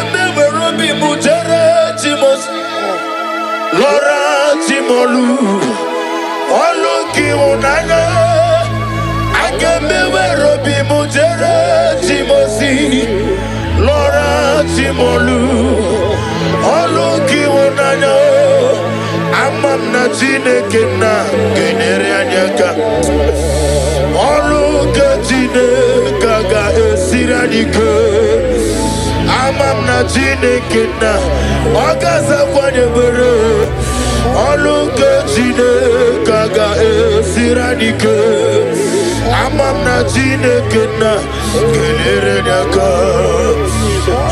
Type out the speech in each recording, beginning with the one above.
Robi Mutere Timos Laura Timolu Oluki Unana Robi Mutere Timosi Laura Timolu Oluki Unana Amam na Chineke na Genere Anyaka Oluka Chineke ga esiradike Amam na Chineke na Okaza kwanye bere Oluka Chineke ga esiradike Amam na Chineke na Genere Anyaka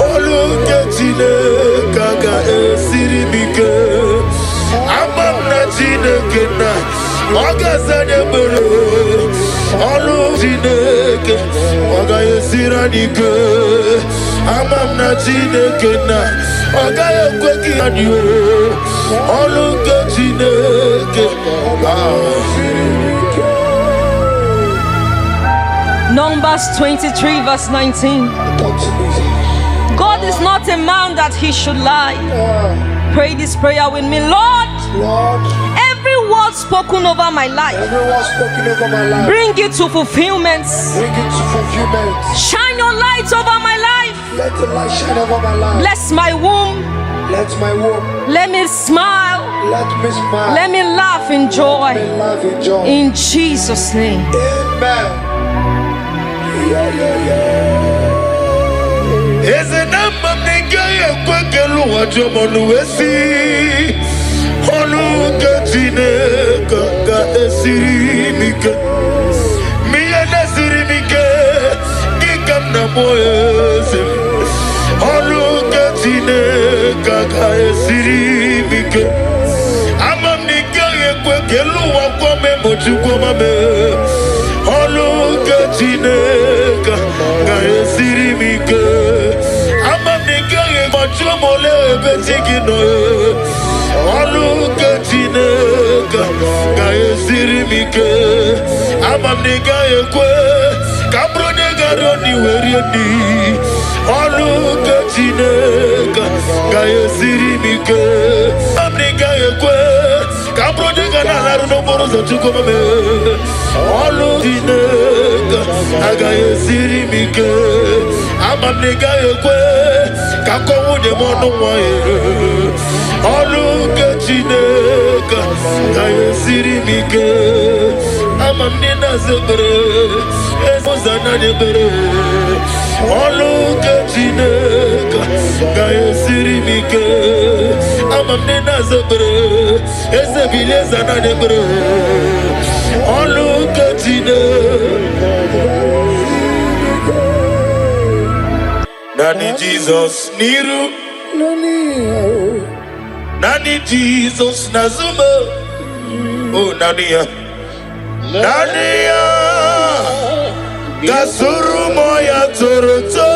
Oluka Chineke ga esirimike Amam na Chineke na Okaza bere Olu Chineke Oga esiradike Amam na Chineke na Oga ekweki adio Olu Chineke Numbers 23 verse 19. God is not a man that he should lie. Pray this prayer with me. Lord, every word spoken over my life, bring it to fulfillment. Shine your light over my life. Let the light shine over my life. Bless my womb. Let my womb. Let me smile. Let me smile. Let me laugh in joy. Let me laugh in joy. In Jesus' name. Amen. Is a number of nigga kwekelu wajomonu wesi Oluka Chineke ga esirimike Miya nesirimike Gikam na moyeze Oluka Chineke ga esirimike Amam nigga kwekelu wakome mochukwa mame Oluka Chineke ga esirimike Mole betigino Oluka Chineke ga esirimike Amam nigga ekwe Kabro nigga roni werieni Oluka Chineke ga esirimike Amam nigga ekwe Kabro nigga nalaru no moro za chukomame Oluka Chineke ga esirimike Amam nigga ekwe Kako wunye mono mwae Oluka Chineke ga esirimike Amam nina zebere Ezozana nebere Oluka Chineke ga esirimike Amam nina zebere Ezebile zana nebere Oluka Chineke Nani Jesus Niru Nani Jesus Nazuma Oh Nania Nania Gasuru moya toroto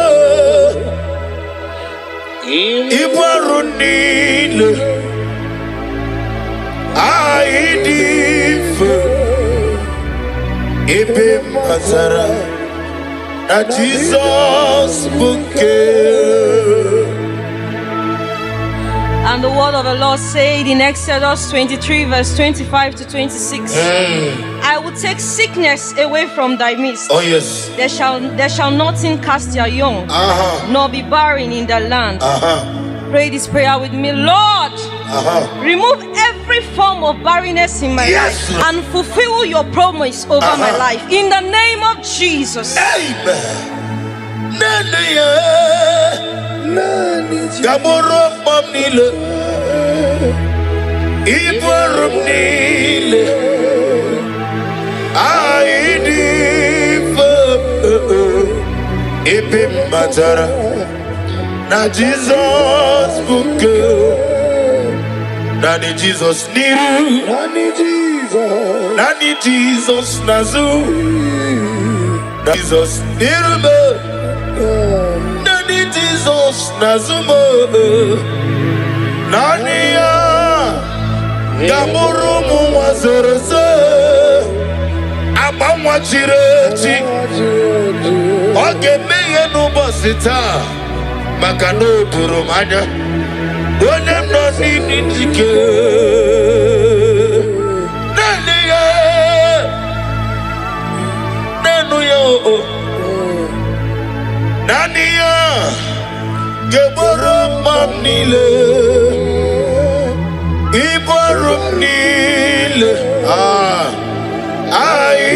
Ibarunile Aidif Ibe Mazara Na Jesus bouquet. And the word of the Lord said in Exodus 23 verse 25 to 26. I will take sickness away from thy midst. Oh yes. There shall nothing cast their young, nor be barren in the land. Pray this prayer with me. Lord, remove every form of barrenness in my life and fulfill your promise over my life. In the name of Jesus. Amen. Gamoro mamnile Ibarum nile Aidif Ipim Matara Na Jesus bouquet Nani Jesus Niru Nani Jesus Nazu Jesus Niru Nani Jesus Nazumo Nania Gamuru Muazerese Abamwa Chireti Oge meye nubasita maka na o doro m anya onye m nọ n'ịdị njike naanị ya naanị ya naanị ya ga-egboro mma m niile ibu ọrụ m niile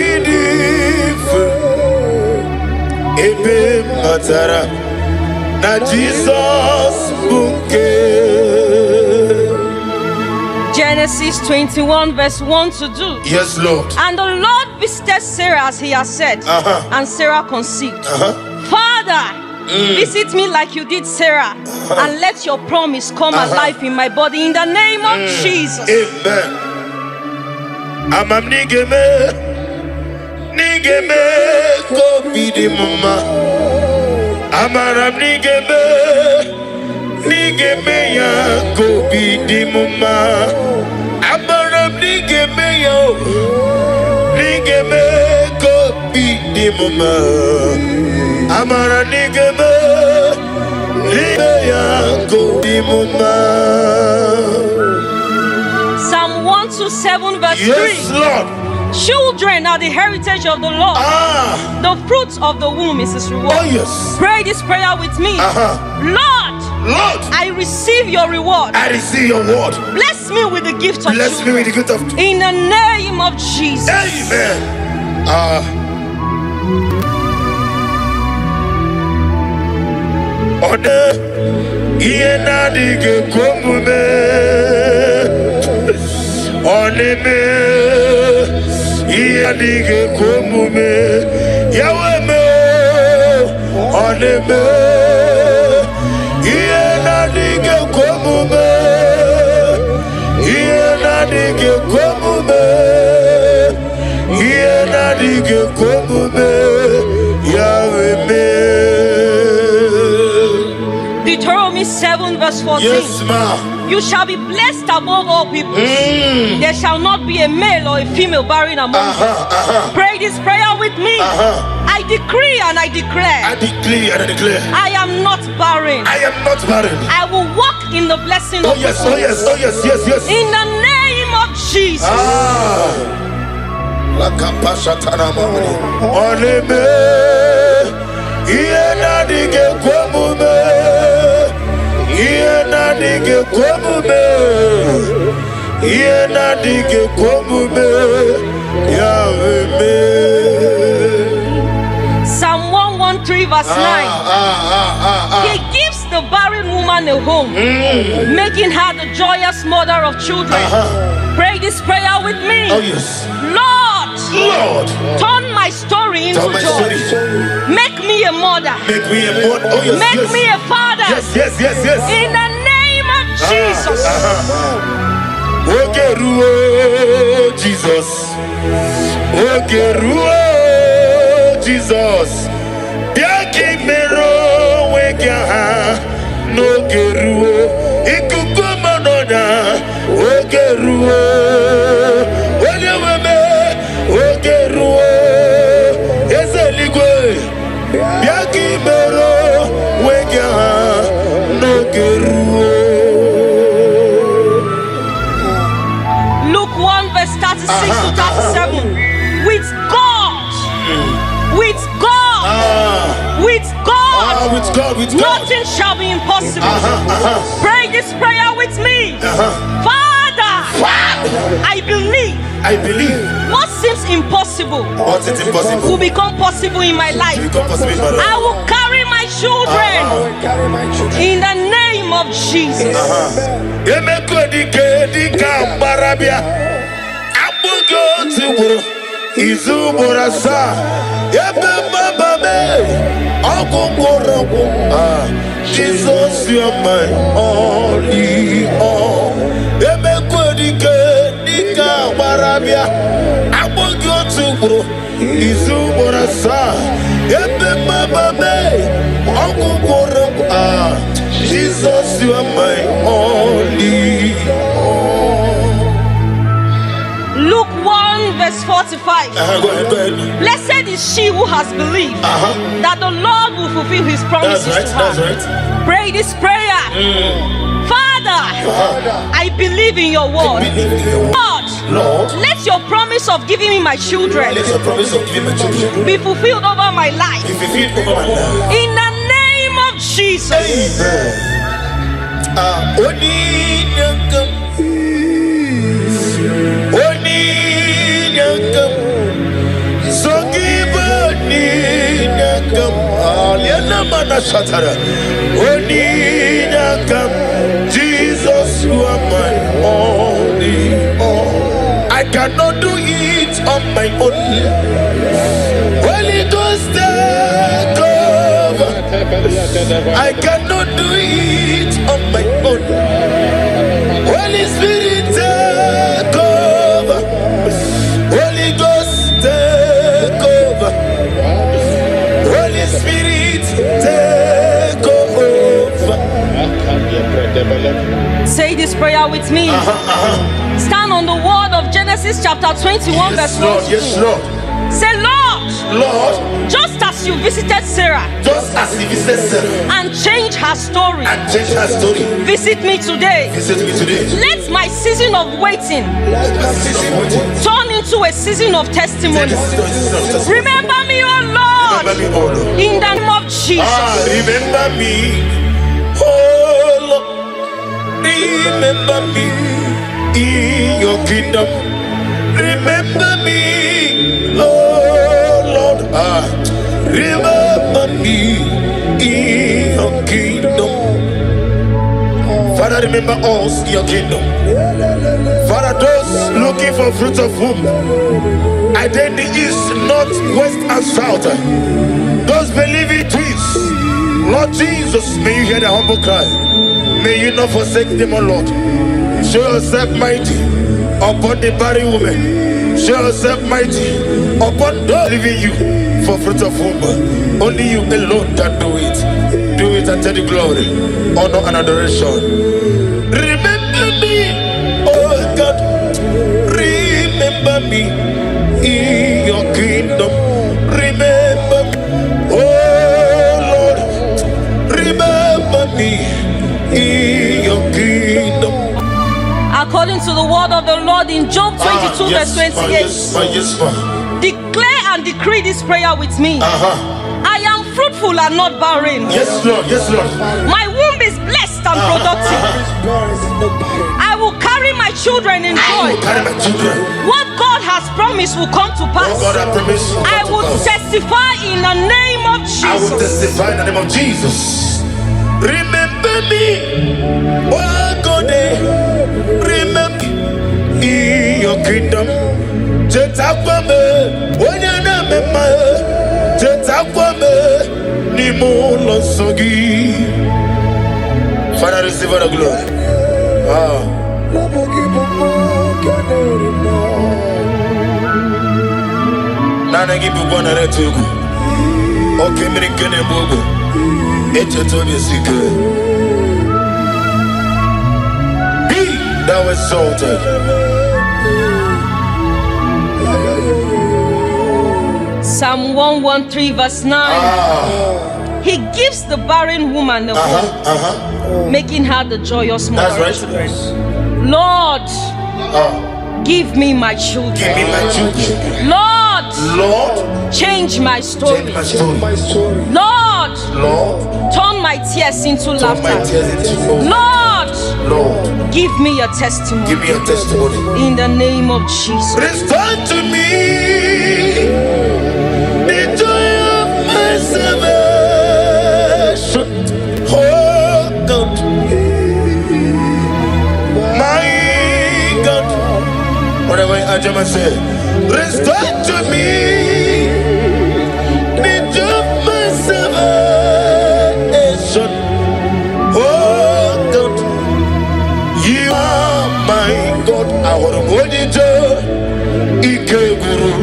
ịdị mfe ebe m matara na Jesus bụ nke. Genesis 21 verse 1 to 2. Yes, Lord. And the Lord visited Sarah as he has said, and Sarah conceived. Father, visit me like you did Sarah, and let your promise come alive in my body in the name of Jesus. Amen. Amam nigeme ko bidi mama. Amaram nigeme ya ko bidi mama. Amaram nigeme ko bidi mama. Amaram nigeme ya ko bidi mama. Psalm 127 verse 3. Yes, Lord. Children are the heritage of the Lord. The fruits of the womb is his reward. Oh, yes. Pray this prayer with me. Lord, I receive your reward. I receive your word. Bless me with the gift of Bless me with the gift of. in the name of Jesus. Amen. Ode iye na dige komume. Onime iye dige komume. Yawe me onime iye na dige komume. Iye na dige komume. Iye na dige komume. Yawe me. Deuteronomy 7 verse 14. Yes, ma. You shall be blessed above all people. There shall not be a male or a female barren among you. Pray this prayer with me. I decree and I declare. I decree and I declare. I am not barren. I am not barren. I will walk in the blessing of Yes, the Lord. yes, yes. In the name of Jesus. Oneme iye na dige komume. Iye na dige komume. Iye na dige komume. Yawe me. Psalm 113 verse 9. He gives the barren woman a home, making her the joyous mother of children. Pray this prayer with me. Oh, yes. Lord, turn my story into joy. Make me a mother. Make me a mother. Oh, yes. Make me a father. Yes. In the name of Jesus. Ogeruo Jesus. Ogeruo Jesus. Biaki mero wekia no geruo. Ikuku manoda. Ogeruo. Onyeweme. Ogeruo. Ezeligwe. Biaki mero wekia no geruo. Luke 1 verse 36 to 37. With God, nothing shall be impossible. Pray this prayer with me. Father, I believe what seems impossible will become possible in my life. I will carry my children in the name of Jesus. Jesus, you are my only all. Jesus, you are my only all. Luke 1 verse verse 45. Go ahead, go ahead. Blessed is she who has believed that the Lord will fulfill his promises That's to right, her. that's right. Pray this prayer. Father, I believe in your word. Lord, Let your promise of giving me my children let your promise of giving my children be fulfilled over my life. be fulfilled over my life. In the name of Jesus. Jesus, you are my only all. I cannot do it on my own. Holy Ghost, take over. I cannot do it on my own. Holy Spirit, take over. Holy Ghost, take over. Holy Spirit, take over. Say this prayer with me. Stand on the word of Genesis chapter 21 verse 1 to 2. Yes, Lord. Say, Lord, Lord, just as you visited Sarah just as he visited Sarah and changed her story, and changed her story, visit me today. visit me today. Let my season of waiting Let my season waiting turn into a season of testimony. Remember me, oh Remember Lord, me, oh Lord. in the name of Jesus. Remember me, oh Lord. Remember me in your kingdom. Remember me, oh Lord. Remember me in your kingdom. Father, remember us in your kingdom. Father, those looking for fruit of womb, either in the east, north, west, and south, those believing twins, Lord Jesus, may you hear the humble cry. May you not forsake them, O Lord. Show yourself mighty upon the barren woman. Show yourself mighty upon those leaving you for fruit of womb. Only you alone can do it. Do it and take the glory, honor, and adoration. Remember me, oh God. Remember me in your kingdom. Remember me, oh Lord. Remember me in your kingdom. According to the word of the Lord in Job 22 verse 28. Yes, Declare and decree this prayer with me. I am fruitful and not barren. yes, Lord. Yes, Lord. My womb is blessed and productive. I will carry my children in joy. Carry my children. What God has promised will come to Oh pass. God, I promise you. I will testify in the name of I will Jesus. testify in the name of Jesus. Remember me, oh God. Remember me in your kingdom. Jetakwame, onyana mema. Jetakwame, nimo losogi. Father, receive all the glory. Nana give you one at two. Okay, me kene bogo. Eche to be sick. Be thou exalted. Psalm 113 verse 9. He gives the barren woman the hope, making her the joyous mother. That's right. Lord, give me my children. Give me my children. Lord, Lord, change my story. change my story. Lord, Lord, turn my tears into turn my laughter. tears into gold. Lord, Lord, give me your testimony. give me your testimony. In the name of Jesus. Restore to me the joy of my salvation. Oh God, my God. Whatever I just say, restore to me the joy of my salvation. Oh God, you are my God. I want to hold you to Ike Guru.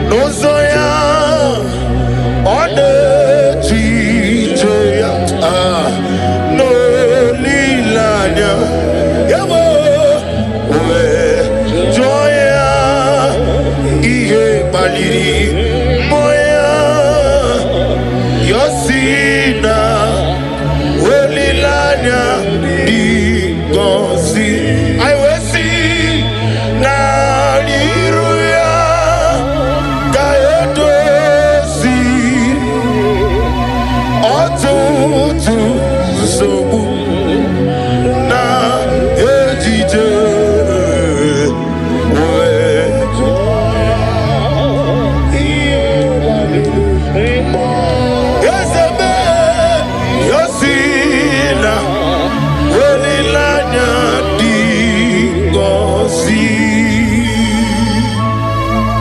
No Zoya on the Twitter. No Lilanya. Yabo. Joya. Diri Moya Yosina Welilanya Di Gosi I will see Naliruya Kaedosi Otutu Sobu Na Ejije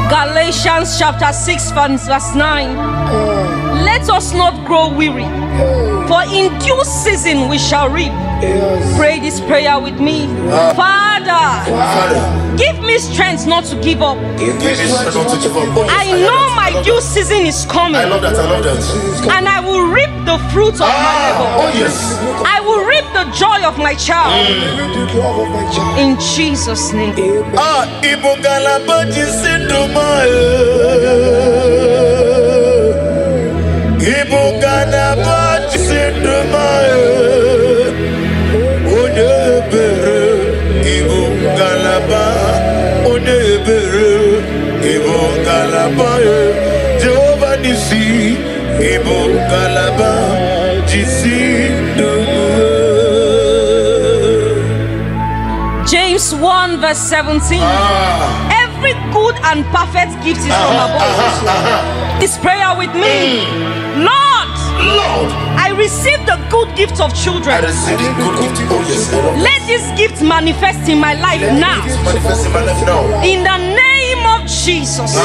Galatians chapter 6 verse 9. Let us not grow weary, for in due season we shall reap. Pray this prayer with me. Father, give me strength not to give up. I know my due season is coming. I love that. And I will reap the fruit of my labor. Oh yes. I will reap the joy of my child. In Jesus' name. Jehovah Nisi, Ibo Galaba, James 1 verse 17. Every good and perfect gift is from above. This prayer with me. Lord, I receive the good gift of children. Let this gift manifest in my life now. In the name of Jesus.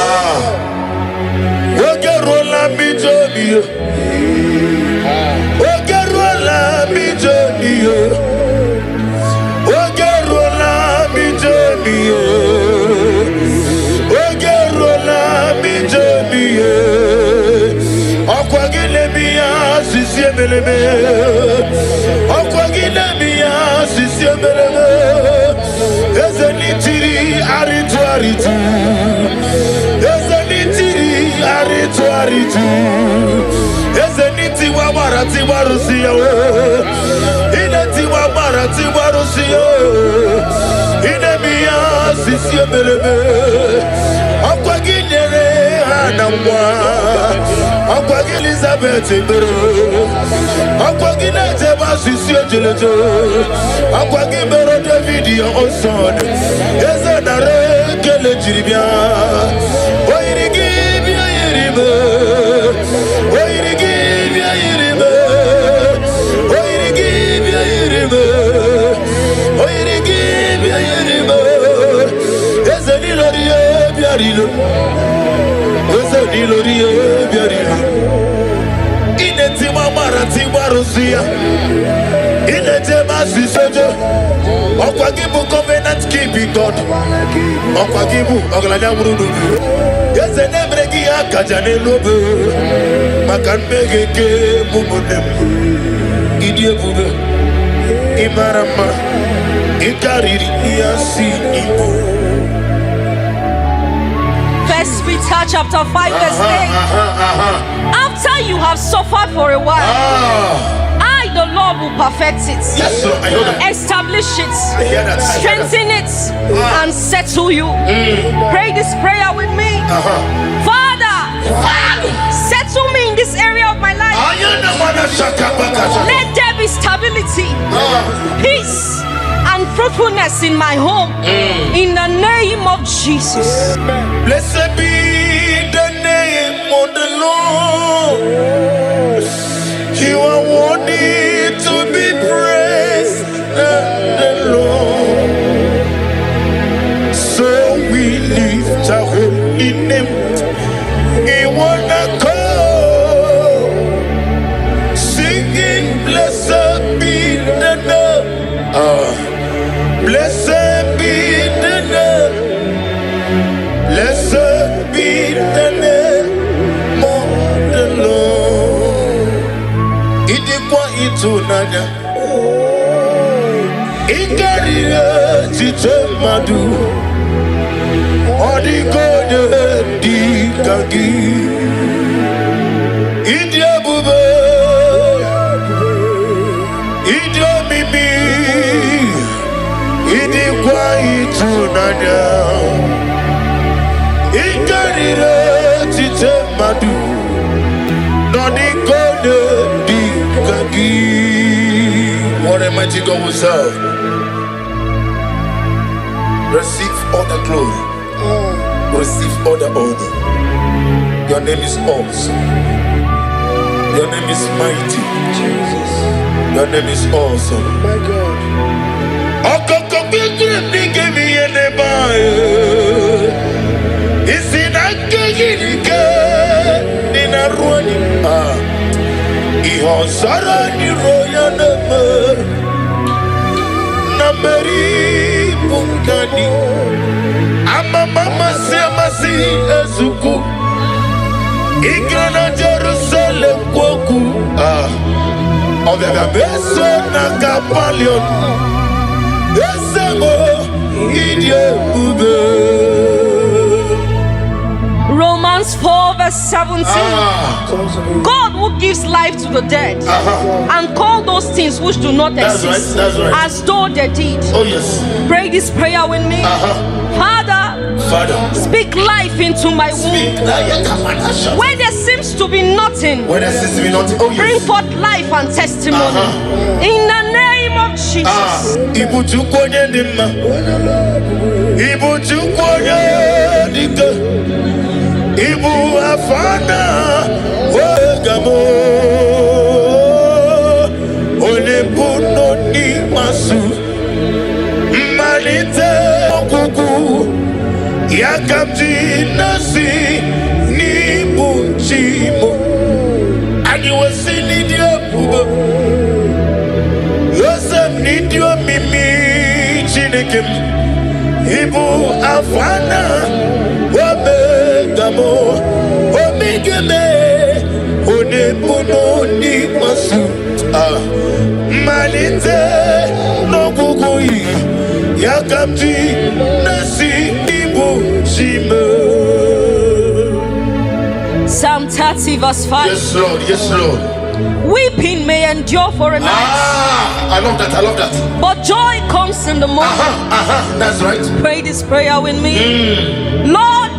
Elizabeth David your son is a Jiribia. Covenant keeping God. Yes, and every Kajane Lobe, Makan Begeke, Mumudem, Idia Bube, Imarama, Ikari, Yasi, Ibo. First Peter chapter 5 verse 8. After you have suffered for a while, the Lord will perfect it. Yes, sir. I know that. Establish it. I hear that. Strengthen it and settle you. Pray this prayer with me. Father, settle me in this area of my life. Let there be stability, peace, and fruitfulness in my home. In the name of Jesus. Blessed be the name of the Lord. You are worthy to be praised, the Lord. So we lift our holy name. We wanna call, singing, blessed be the name. Blessed be the name. Blessed be the name of the Lord. Itunanya Ikarira Chitemadu Odi gode di kagi. India bube. India mimi. Idi kwa itunanya. Ingarire tite madu. Odi gode di kagi. What a mighty God we serve. Receive all the glory. Receive all the honor. Your name is awesome. Your name is mighty. Jesus. Your name is awesome. My God. Mama Semasi Ezuku Igrana Jerusalem Kwoku Ovega Beso Nakapalion Esego Idye Ube. Romans 4 verse 17. God who gives life to the dead and call those things which do not exist that's right. as though they did. Oh yes. Pray this prayer with me. Father, speak life into my womb. Where there seems to be nothing, Oh yes. bring forth life and testimony. In the name of Jesus. Ibu chukwonya ndima. Ibu chukwonya dika. Ibu afana wegamo. Olebuno ni masu. Malite okuku. Yakamji nasi ni bunchimo. And you will see Nidio Pugo. Yosem Nidio Mimi Chinikim. Ibu Afana Wabegamo Omigeme Onebuno ni masu. Malite no kukui. Yakamji nasi Psalm 30 verse 5. Yes, Lord. Yes, Lord. Weeping may endure for a night. I love that. But joy comes in the morning. That's right. Pray this prayer with me. Lord,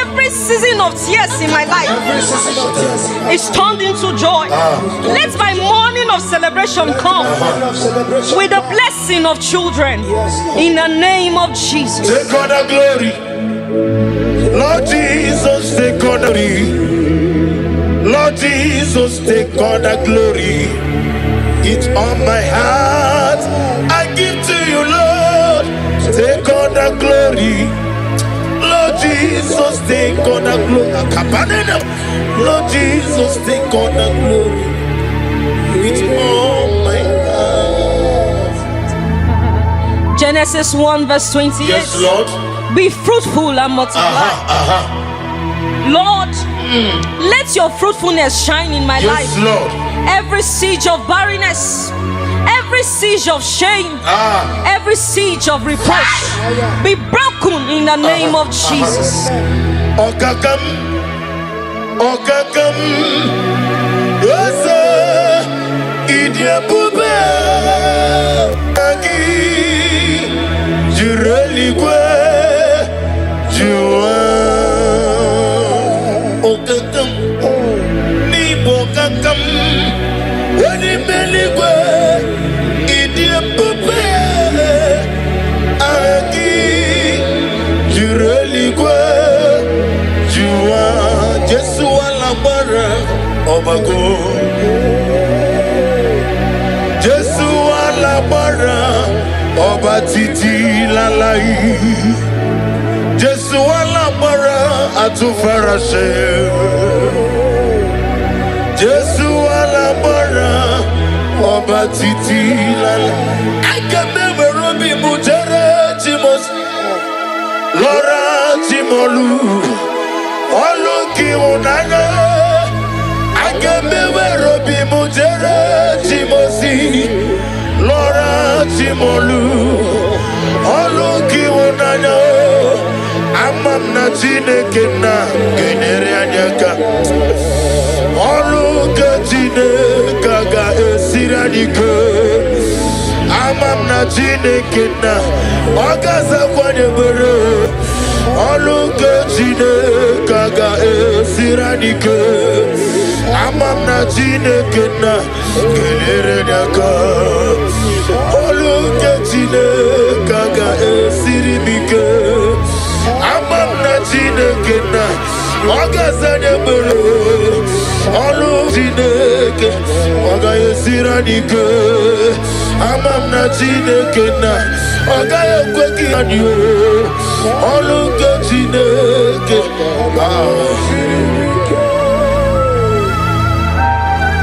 every season of tears in my life is turned into joy. Let my morning of celebration come with the blessing of children. In the name of Jesus. Take all the glory. Lord Jesus, take all the glory. Lord Jesus, take all the glory. It's on my heart. I give to you, Lord. Take all the glory. Lord Jesus, take all the glory. Lord Jesus, take all the glory. It's on my heart. Genesis 1 verse 28. Yes, Lord. Be fruitful and multiply. Lord, let your fruitfulness shine in my life. Yes, Lord. Every siege of barrenness, every siege of shame, every siege of reproach be broken in the name of Jesus. Okakam, Osa, Idia Bube, Kagi, Jureligwe, Jua, Okakam, Nibo Kakam, Wanimeligwe, Idia Bube, Agi, Jureligwe, Jua, Jesu Alabara, Obago. Jesu Alabara, Oba Titi Lalai. Jesu Alabara, Atufarashe. Jesu Alabara, Oba Titi Lalai. I can never be Mujere Timos, Laura Timolu, Oluki Unana. I can never be Mujere Timosi, Laura Timolu, Oluki Unana. I Amam na Chineke na kenyere anyị aka. Ọlụ nke Chineke ga-esiri anyị ike. Amam na Chineke na ọ ga-azakwa anyị ekpere. Ọlụ nke Chineke ga-esiri anyị ike. Amam na Chineke na kenyere anyị aka. Ọlụ nke Chineke ga-esiri m ike. Amam na Chineke na ọ ga-aza anyị ekpere. Ọlụ Chineke ọ ga-esiri anyị ike. Amam na Chineke na ọ gaghị ekwe ka anyị ọlụ nke Chineke.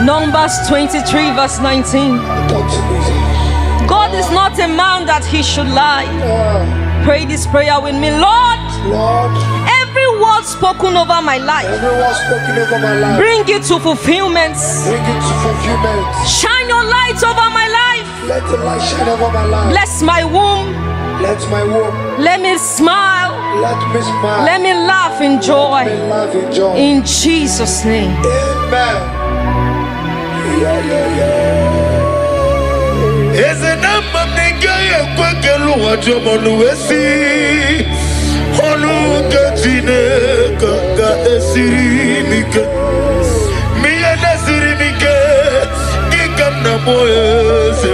Numbers 23 verse 19. God is not a man that he should lie. Pray this prayer with me. Lord, every word spoken over my life, bring it to fulfillment. Shine your light over my life. Let the light shine over my life. Bless my womb. Let my womb. Let me smile. Let me smile. Let me laugh in joy. Let me laugh in joy. In Jesus' name. Amen. Eze na mmanenge ekwekelu wajomonu wesi. Ọlụ nke Chineke ga-esiri m ike. Miye na-esiri m ike dịka m na-akpọ eze.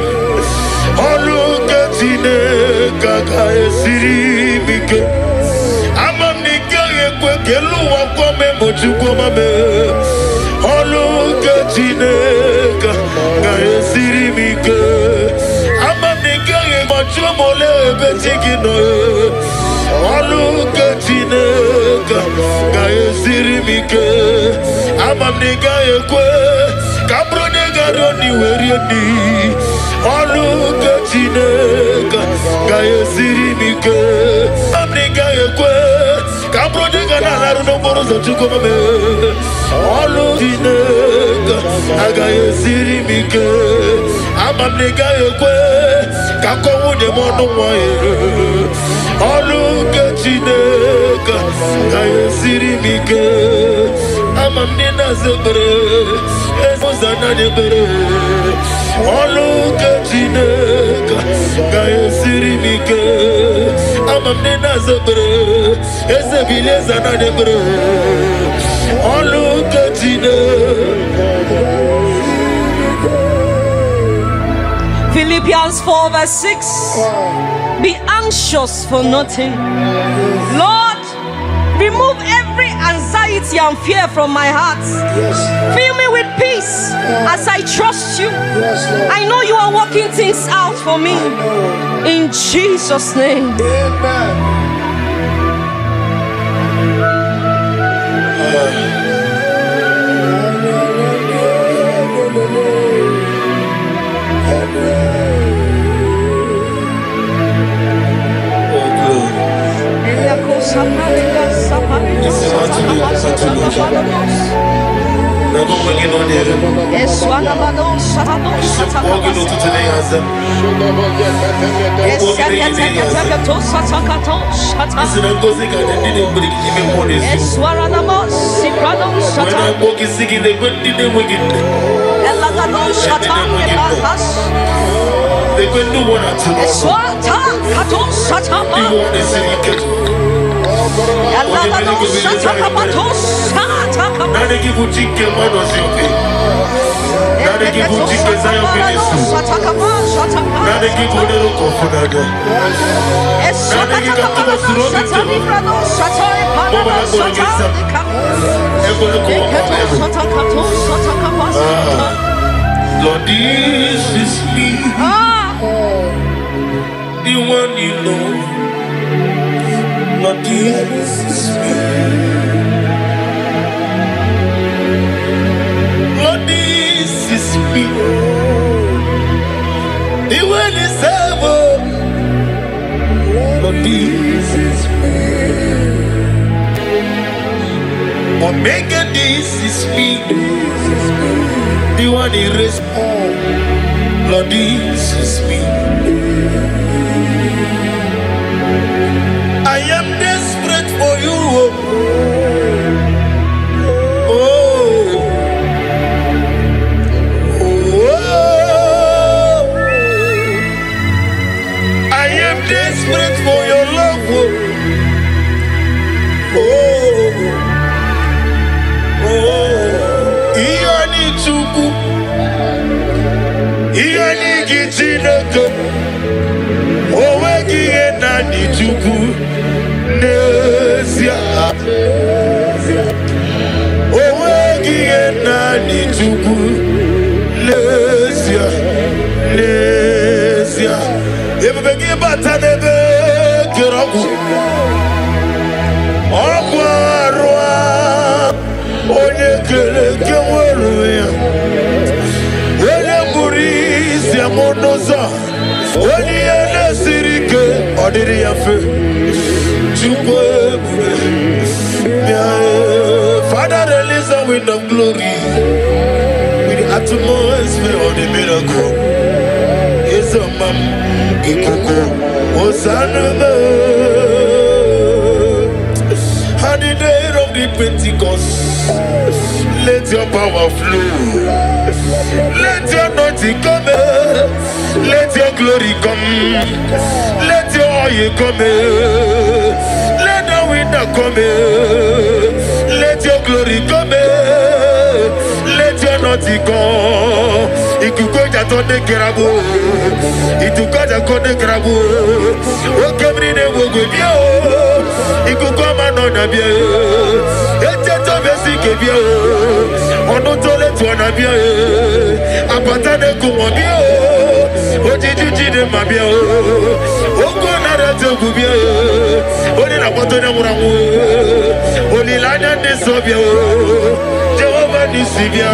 Ọlụ nke Chineke ga-esiri m ike. Ama m na ị gaghị ekwe ka elu ụwa gwọ m emochukwu ma mee. Ọlụ nke Chineke ga-esiri m ike. Ama m na ị gaghị egbochi m ole ebe chi gị nọ. Ọlụ nke Chineke ga-esiri m ike. Ama m na ị gaghị ekwe ka bụrụ onye gara n'iwe rie nri. Ọlụ nke Chineke ga-esiri m ike. Ama m na ị gaghị ekwe ka bụrụ onye ga na-alarụ n'okporo ụzọ Chukwu mame. Ọlụ Chineke agaghị esiri m ike. Ama m na ị gaghị ekwe ka akọ nwunye m ọnụ nwa ya. Ọlụ nke Chineke ga-esiri m ike. Ama m na ị na-aza ekpere ụzọ na-adị ekpere. Ọlụ nke Chineke ga-esiri m ike. Ama m na ị na-aza ekpere eze bilie eze na-adị ekpere. Ọlụ nke Chineke. Philippians 4 verse 6. Be anxious for nothing. Lord, remove every anxiety and fear from my heart. Fill me with peace as I trust you. I know you are working things out for me. In Jesus' name. Amen. Lord, this is me, the one you know. Lord, this is me. Lord, this is me, the one you serve. Lord, this is me. Omega, this is me, the one you raised. Lord, this is me. I am desperate for you, chuku. Iyani gichineke. Owegi enani chuku. Nesia. Owegi enani chuku. Nesia. Nesia. Ebebegi batanebe kiragu. Okwarwa. Onye kele keweruya. Onye murisi amonoza. Onye ene sirike. Odiri yafe. Chukwe. Father, release the wind of glory. With the atmosphere of the miracle. It's a man. Ikoko. Hosanna. On the day of the Pentecost, let your power flow. Let your anointing come. Let your glory come. Let your oil come. Let the wind come. Let your glory come. Let your anointing come. Ikukoja tonde kerabo. Itukoja konde kerabo. Okemrine wogwebio. Ikukoma nona bia. Eteto besi kebia. Ono tole tuana bia. Apatane kumwambia. Ojijiji de mabia. Oko nara tegu bia. Oni na patone muramu. Oni lanya de sobia. Jehovah nisibia.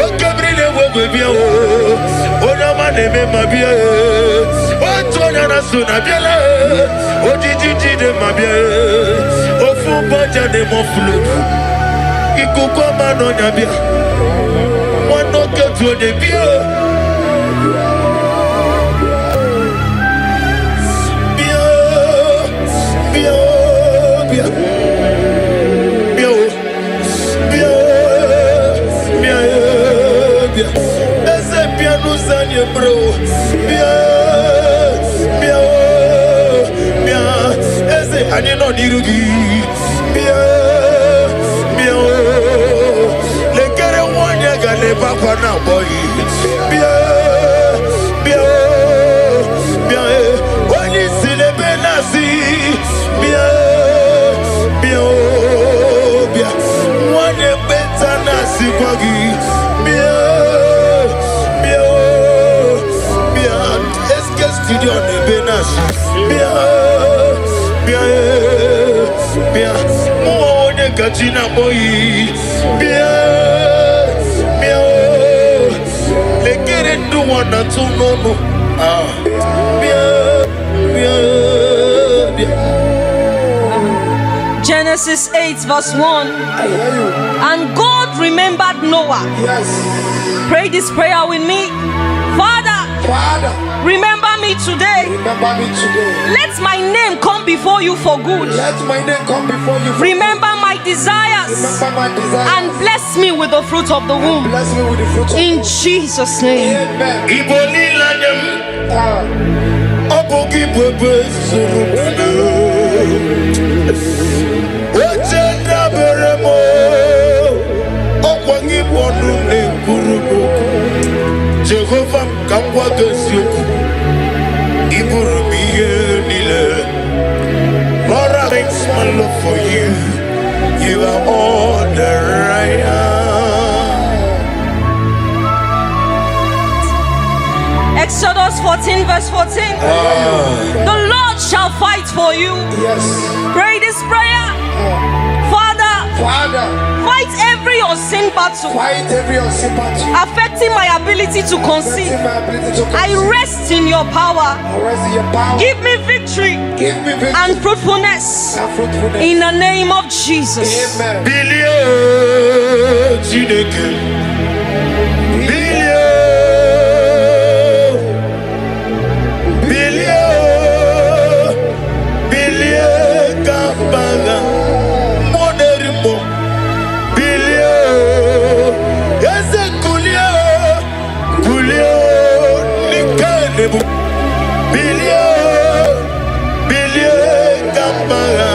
Okemrine wogwebia. Ona maneme mabia. Otonya na sunabia. Ojijiji de mabia. Ofu banja de mofulu. Ikukoma no nyabia. Wano ketu de bia. Bia. Bia. Bia. Bia. Bia. Bia. Bia. Ese piano sanye bro. Bia. Bia. Bia. Ese anye no nirugi. Bia. Bia. Le kere wanya gane papa na boy. Bia. Bia. Bia. Oni sile benasi. Bia. Bia. Bia. Wanya beta nasi kwagi. Bia. Bia. Bia. Eske studio ne benasi. Bia. Bia. Bia. Mwone kachina boy. Bia. Bia. Lekere ndu wana tunono. Bia. Bia. Bia. Genesis 8 verse 1. I hear you. And God remembered Noah. Yes. Pray this prayer with me. Father, Father, remember me today. remember me today. Let my name come before you for good. Let my name come before you. Remember my desires Remember my desire. and bless me with the fruit of the womb. Bless me with the fruit of In Jesus' name. Amen. Iboli lanyam. Obogi bebe surumana. Ochenda beremo. Okwangi bonu ne kurubo. Jehovah kamwa gesioku. Iburumiye nile. Lord, I thank my love for you. You are all that I am. Exodus 14 verse 14. The Lord shall fight for you. Yes. Pray this prayer. Father, Father, fight every unseen battle fight every unseen battle. affecting my ability to conceive. Blessing my ability to I conceive. rest in your power. I rest in your power. Give me victory Give me victory and fruitfulness and fruitfulness. in the name of Jesus. Amen. Bilio Chineke. Bilio. Bilio Kampanga. Moderimo. Bilio. Yese Kulio. Kulio Nikanebu. Bilio. Bilio Kampanga.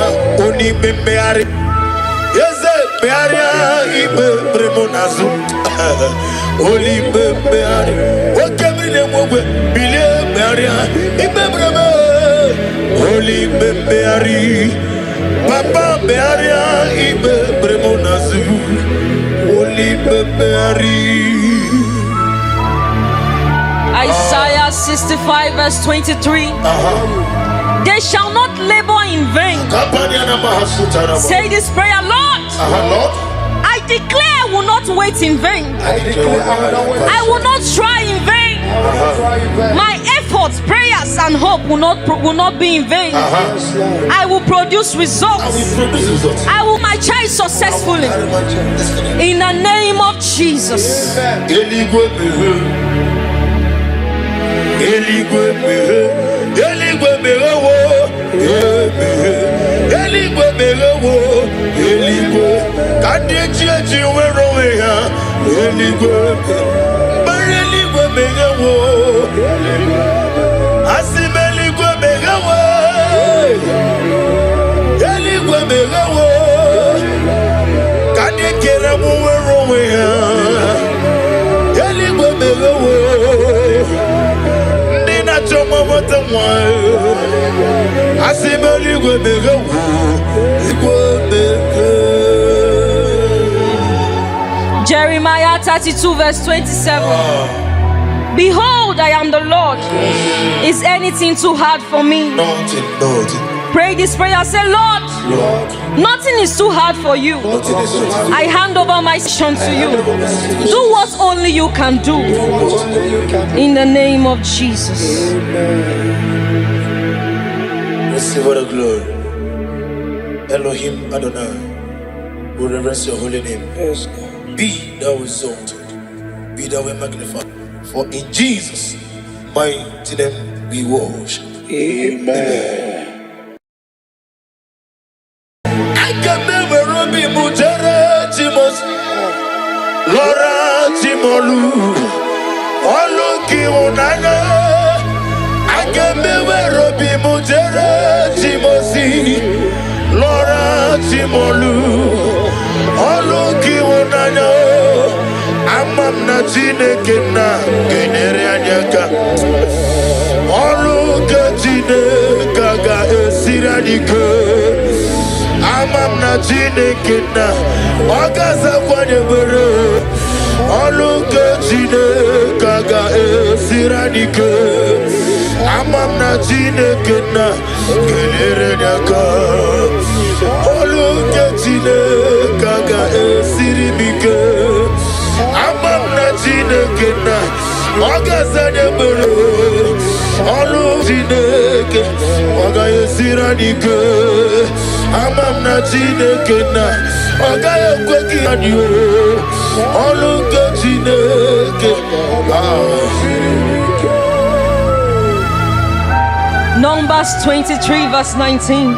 Oni Bembeari. Yese bearia ibe bremonazu. Oli beari. Okemile mogwe bile bearia ibe bremo. Oli beari. Papa bearia ibe bremonazu. Oli beari. Isaiah 65 verse 23. They shall not labor in vain. Say this prayer, Lord. Lord, I declare I will not wait in vain. I will not try in vain. My efforts, prayers, and hope will not be in vain. I will produce results. I will my child successfully. In the name of Jesus. Jeremiah 32 verse 27. Behold, I am the Lord. Is anything too hard for me? Nothing. Pray this prayer. Say, Lord, nothing is too hard for you. I hand over my mission to you. Do what only you can do. In the name of Jesus. Receive all the glory. Elohim Adonai, we reverence your holy name. Be thou exalted, be thou magnified. For in Jesus' mighty name we worship. Amen. I can never be Mujara Timos, Laura Timolu, Oloki Unana. I can never be Mujara Timosi, Laura Timolu, Oloki Unana. Amam na Chineke na genere anyaka. Oloki Chineke ga esiradike. Amam na Chineke na Ogaza kwanye bere. Oloki Chineke ga esiradike. Amam na Chineke na genere anyaka. Oloki Chineke ga esiridike. Amam na Chineke na Ogaza bere. Oloki Chineke ga esiradike. Amam na Chineke na Ogaya kweki anyo. Oloki Chineke. Numbers 23 verse 19.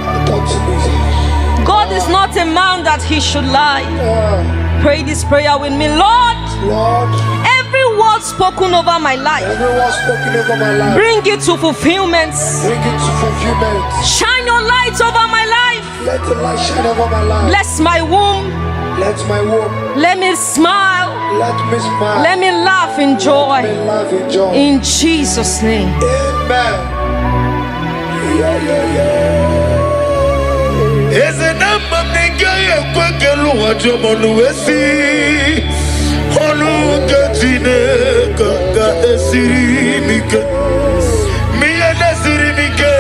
God is not a man that he should lie. Pray this prayer with me. Lord, every word spoken over my life, bring it to fulfillment. Shine your light over my life. Let the light shine over my life. Bless my womb. Let my womb. Let me smile. Let me smile. Let me laugh in joy. Let me laugh in joy. In Jesus' name. Amen. Is a number of nigga kwekelu wajomonu wesi. Oluka Chineke ga esirimike. Miya nesirimike.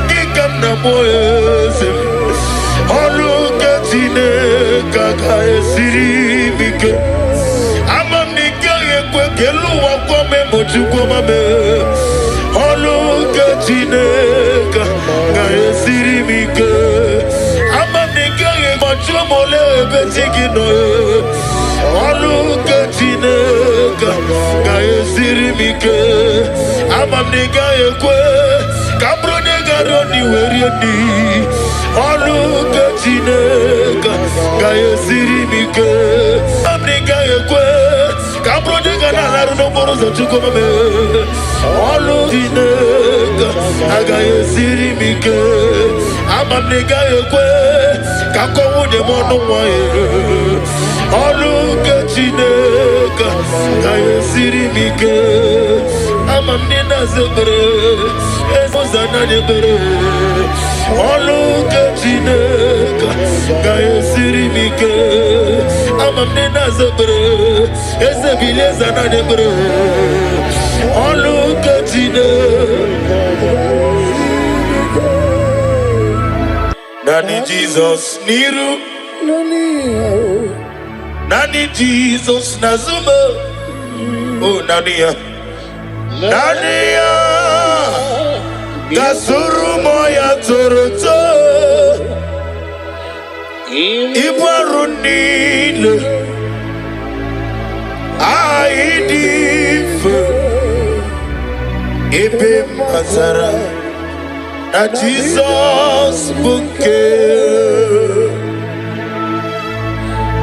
Gikam na moyese. Oluka Chineke ga esirimike. Amam nigga kwekelu wakome mochukoma me. Oluka Chineke ga esirimike. Amam nigga mochumole betigino. Oluka Chineke ga esirimike. Amam nigga ekwe kabro nigga roni werieni. Oluka Chineke ga esirimike. Amam nigga ekwe kabro nigga na laru no borozo chukoma me. Oluka Chineke ga esirimike. amamnega ekwe kakowu de mono wae oluke chineka kayesiri mike amamnina zebre ezozana debere oluke chineka kayesiri mike amamnina zebre ezebileza na debere oluke chineka Nani Jesus niru Nani Jesus nazuma Oh Nania Nania Gasuru moya toroto Ibarunile Aidif Ibe Mazara Na Jesus bouquet.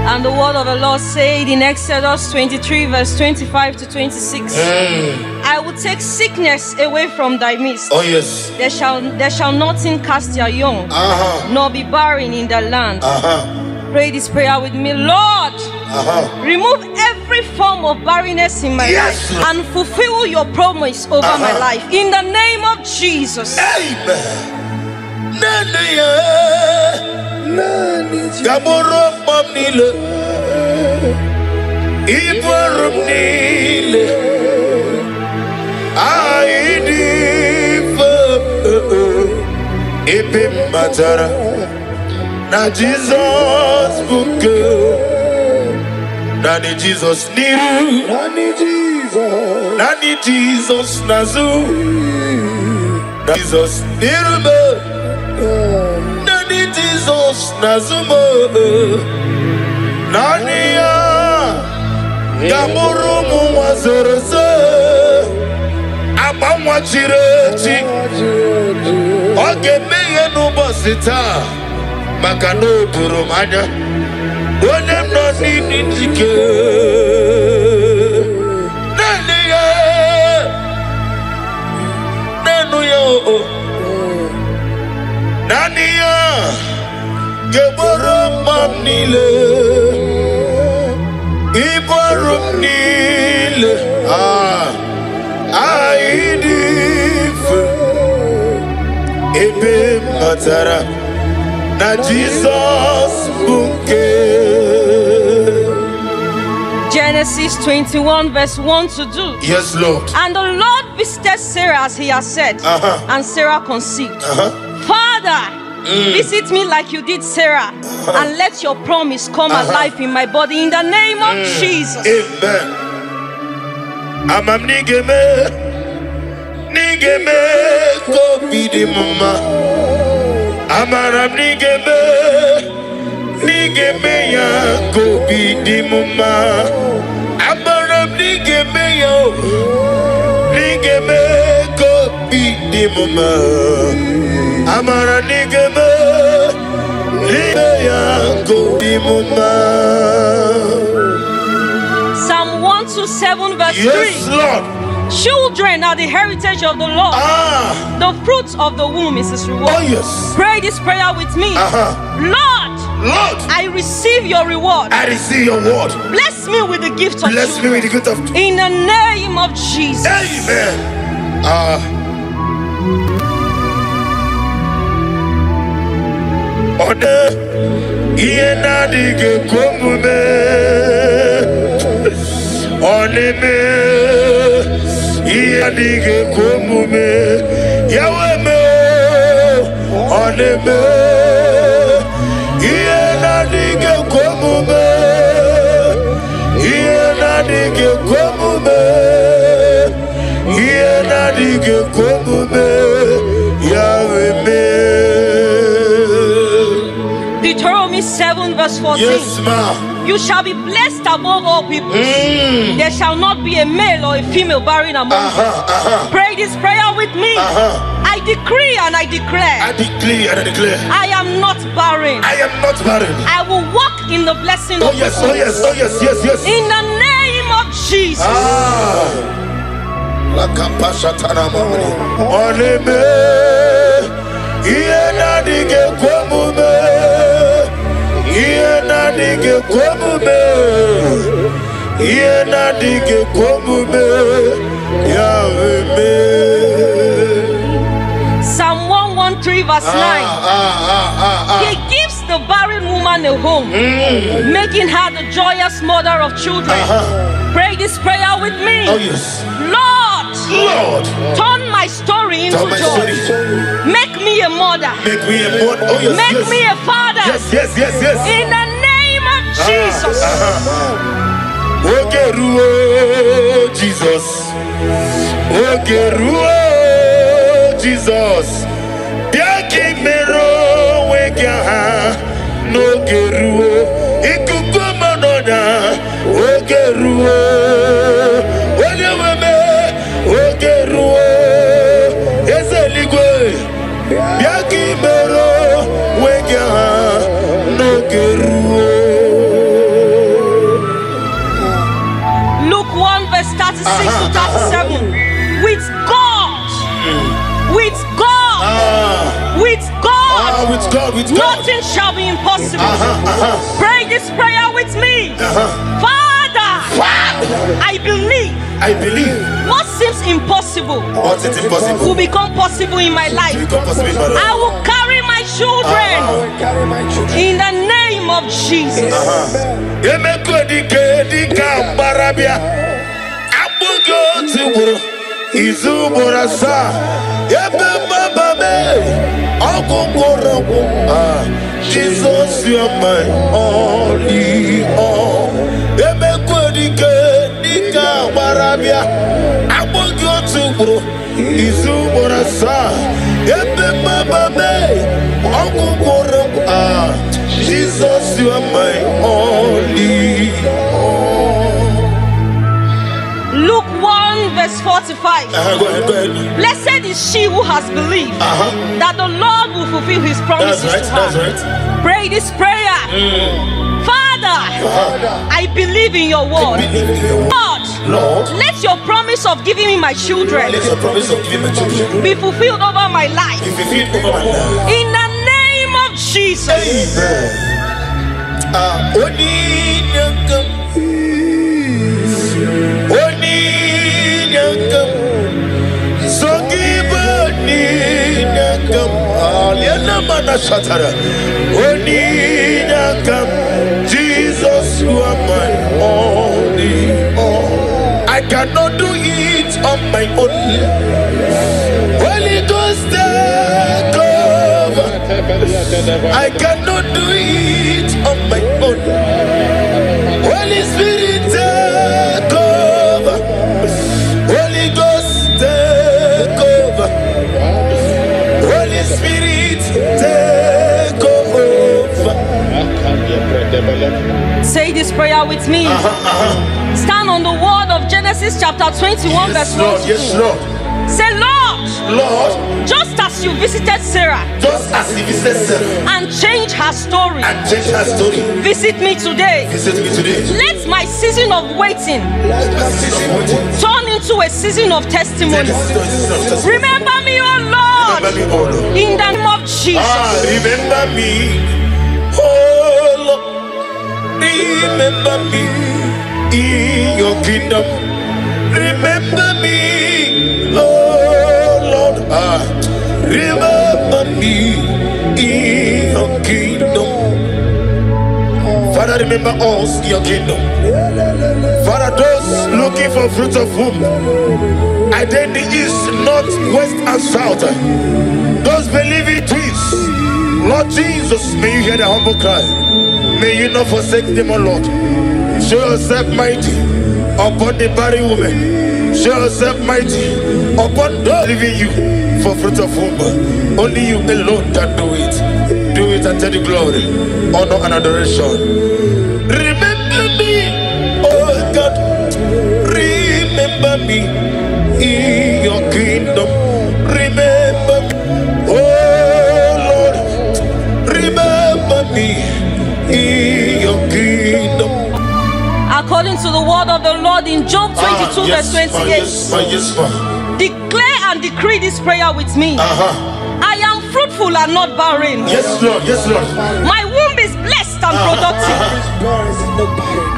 And the word of the Lord said in Exodus 23 verse 25 to 26, I will take sickness away from thy midst. Oh yes. There shall nothing cast their young, nor be barren in the land. Pray this prayer with me. Lord, remove every form of barrenness in my life and fulfill your promise over my life. In the name of Jesus. Amen. Gamoro mamnile Ibarum nile Aidifa Ipim matara Na Jesus bouquet Nani Jesus niru Nani Jesus nazu Nani Jesus niru Nani Jesus nazumo Nani ya Gamuru muwazereze Abamwa chireti Oge meye nubosita Makano turumanya Onem no nini jike Nani ya Nanu ya Nania Gebarum mamnile Ibarum nile Aidif Ebe matara Na Jesus bouquet. Genesis 21 verse 1 to 2. Yes, Lord. And the Lord visited Sarah as he has said, and Sarah conceived. Father, visit me like you did Sarah, and let your promise come alive in my body in the name of Jesus. Amen. Amam nigeme ko bidi mama. Amaram nigeme ya ko bidi mama. Amaram nigeme ko bidi mama. Amara nigeme ya ko bidi mama. Psalm 127 verse 3. Yes, Lord. Children are the heritage of the Lord. The fruit of the womb is his reward. Oh, yes. Pray this prayer with me. Lord, I receive your reward. I receive your word. Bless me with the gift of Bless me with the gift of in the name of Jesus. Amen. Ode iena dige komume oneme iena dige komume yaweme oneme iena dige komume iena dige komume iena dige komume yaweme. Deuteronomy 7 verse 14. Yes, ma. You shall be blessed above all people. There shall not be a male or a female barren among them. Pray this prayer with me. I decree and I declare. I decree and I declare. I am not barren. I am not barren. I will walk in the blessing Oh of yes, the oh yes, oh yes, yes, yes. in the name of Jesus. La kapashatana mamri. Oneme iena di dige komume. Iena dige komume. Iena dige komume. Yahweh. Psalm 113 verse 9. He gives the barren woman a home, making her the joyous mother of children. Pray this prayer with me. Oh yes. Lord, turn my story into joy. Make me a mother. Make me a mother. Oh yes. Make me a father. Yes. In the name of Jesus. Ogeruo Jesus. Ogeruo Jesus. Biaki mero wega no geruo. Ikukumo noda. Ogeruo. Onyeweme. Ogeruo. Ezeligwe. Biaki mero wega no geruo. Luke 1 verse 36 to 37. With God. With God, nothing shall be impossible. Pray this prayer with me. Father, I believe. What seems impossible will become possible in my life. I will carry my children in the name of Jesus. Jesus, you are my only all. Jesus, you are my only all. Luke 1 verse 45. Go ahead. Blessed is she who has believed that the Lord will fulfill his promises to her. That's right. Pray this prayer. Father, I believe in your word. Lord, let your promise of giving me my children be fulfilled over my life. In the name of Jesus. Jesus, you are my only all. I cannot do it on my own. Holy Ghost, take over. I cannot do it on my own. Holy Spirit, take over. Holy Ghost, take over. Holy Spirit, take over. Say this prayer with me. Stand on the word of Genesis chapter 21 verse 1 to 2. Yes, Lord. Say, Lord, just as you visited Sarah and changed her story, visit me today. Let my season of waiting turn into a season of testimony. Remember me, oh Lord, in the name of Jesus. Remember me, oh Lord. Remember me in your kingdom. Remember me, oh Lord. Remember me in your kingdom. Father, remember us in your kingdom. Father, those looking for fruit of womb, either in the east, north, west, and south, those believing twins, Lord Jesus, may you hear the humble cry. May you not forsake them, O Lord. Show yourself mighty upon the barren woman. Show yourself mighty upon those leaving you for fruit of womb. Only you alone can do it. Do it and take the glory, honor, and adoration. Remember me, oh God. Remember me in your kingdom. Remember me, oh Lord. Remember me in your kingdom. According to the word of the Lord in Job 22 verse 28. Yes, Declare and decree this prayer with me. I am fruitful and not barren. Yes, Lord. Yes, Lord. My womb is blessed and productive.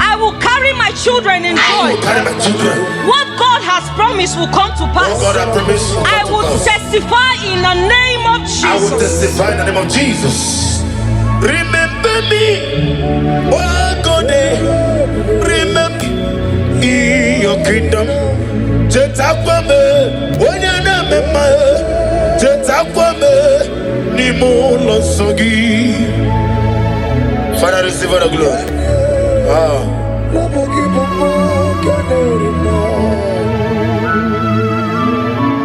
I will carry my children in joy. Carry my children. What God has promised will come to pass. God has promised. I will testify in the name of I will Jesus. testify in the name of Jesus. Remember me, oh God, remember in your kingdom. Jetakwame, wanyanamema, Jetakwame, nimulo sogi. Father, receive all the glory.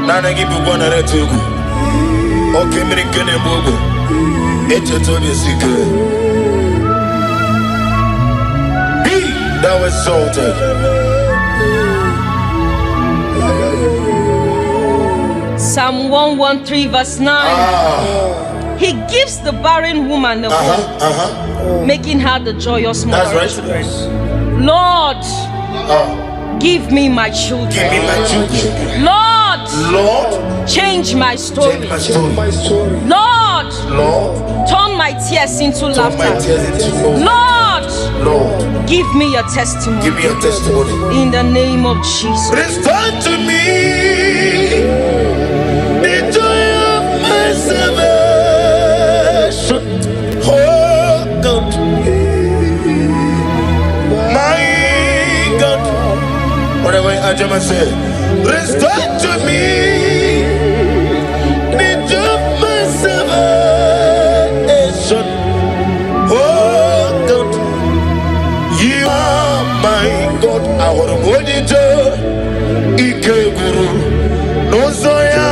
Nana give you one at two. Okay, me kene bogo. Eche tobi sike. Be thou exalted. Psalm 113 verse 9. He gives the barren woman a hope, making her the joyous mother. That's right. Lord, give me my children. Give me my children. Lord, change my story. Change my story. Lord, turn my tears into laughter. Lord, give me a testimony. Give me a testimony. In the name of Jesus. Restore to me the joy of my salvation. Oh God, my God. Whatever Ajama said, restore to me the joy of my salvation. Oh God, you are my God. I want to hold you to Ike Guru. No Zoya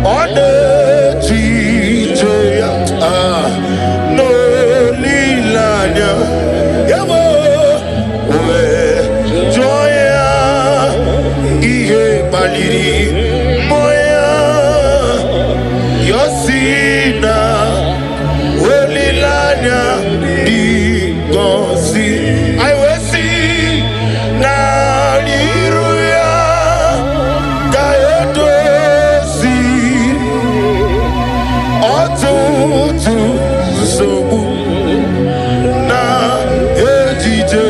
on the Chijoya. No Lilanya. Yabo. Joya. Ihe Baliri. Moya. Yosina. Lilanya. Digosi. I will see. Naliruya. Gayotosi. Otutu. Sobu. Na ejije.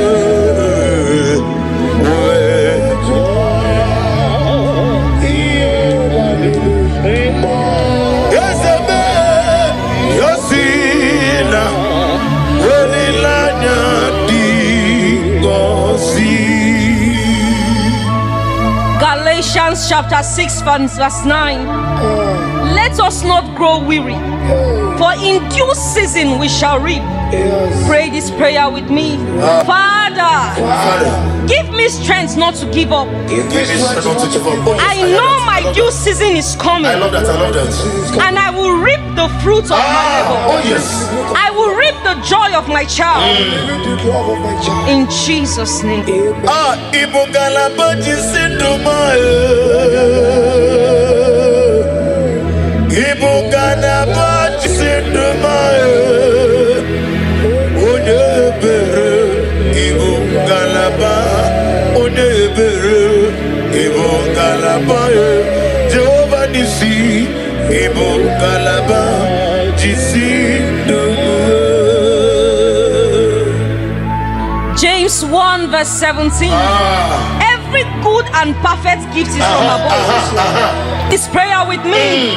Yosebe. Yosina. Lilanya. Digosi. Galatians chapter 6 verse 9. Let us not grow weary, for in due season we shall reap. Pray this prayer with me. Father, give me strength not to give up. I know my due season is coming. I love that. And I will reap the fruit of my labor. Oh yes. I will reap the joy of my child. In Jesus' name. Ibugala baji sinduma. Ibugala baji sinduma. Onebere. Ibugala ba. Onebere. Ibugala ba. Jehovah Nisi. Ibugala ba. Jisinduma. James 1 verse 17. Every good and perfect gift is from above. This prayer with me.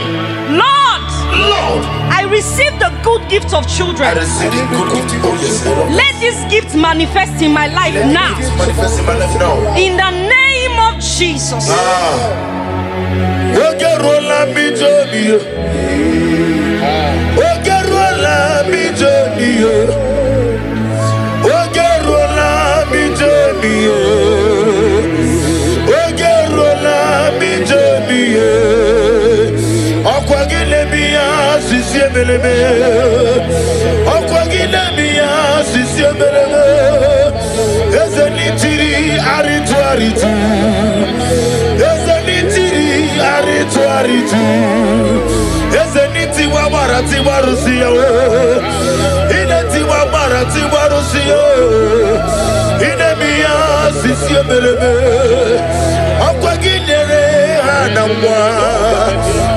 Lord, I receive the good gift of children. I receive the good gift. Oh yes. Let this gift manifest in my life now. Manifest in my life now. In the name of Jesus. Ogerola bijoni. Ogerola bijoni. Ogerola bijoni. Ogerola bijoni. Okwagile biya sisiebelebe. Okwagile biya sisiebelebe. Ezenitiri aritu aritu. Ezenitiri aritu aritu. Ezeniti wabarati warusiya. Ineti wabarati warusiya. Inemiya sisiebelebe. Okwagile anamwa.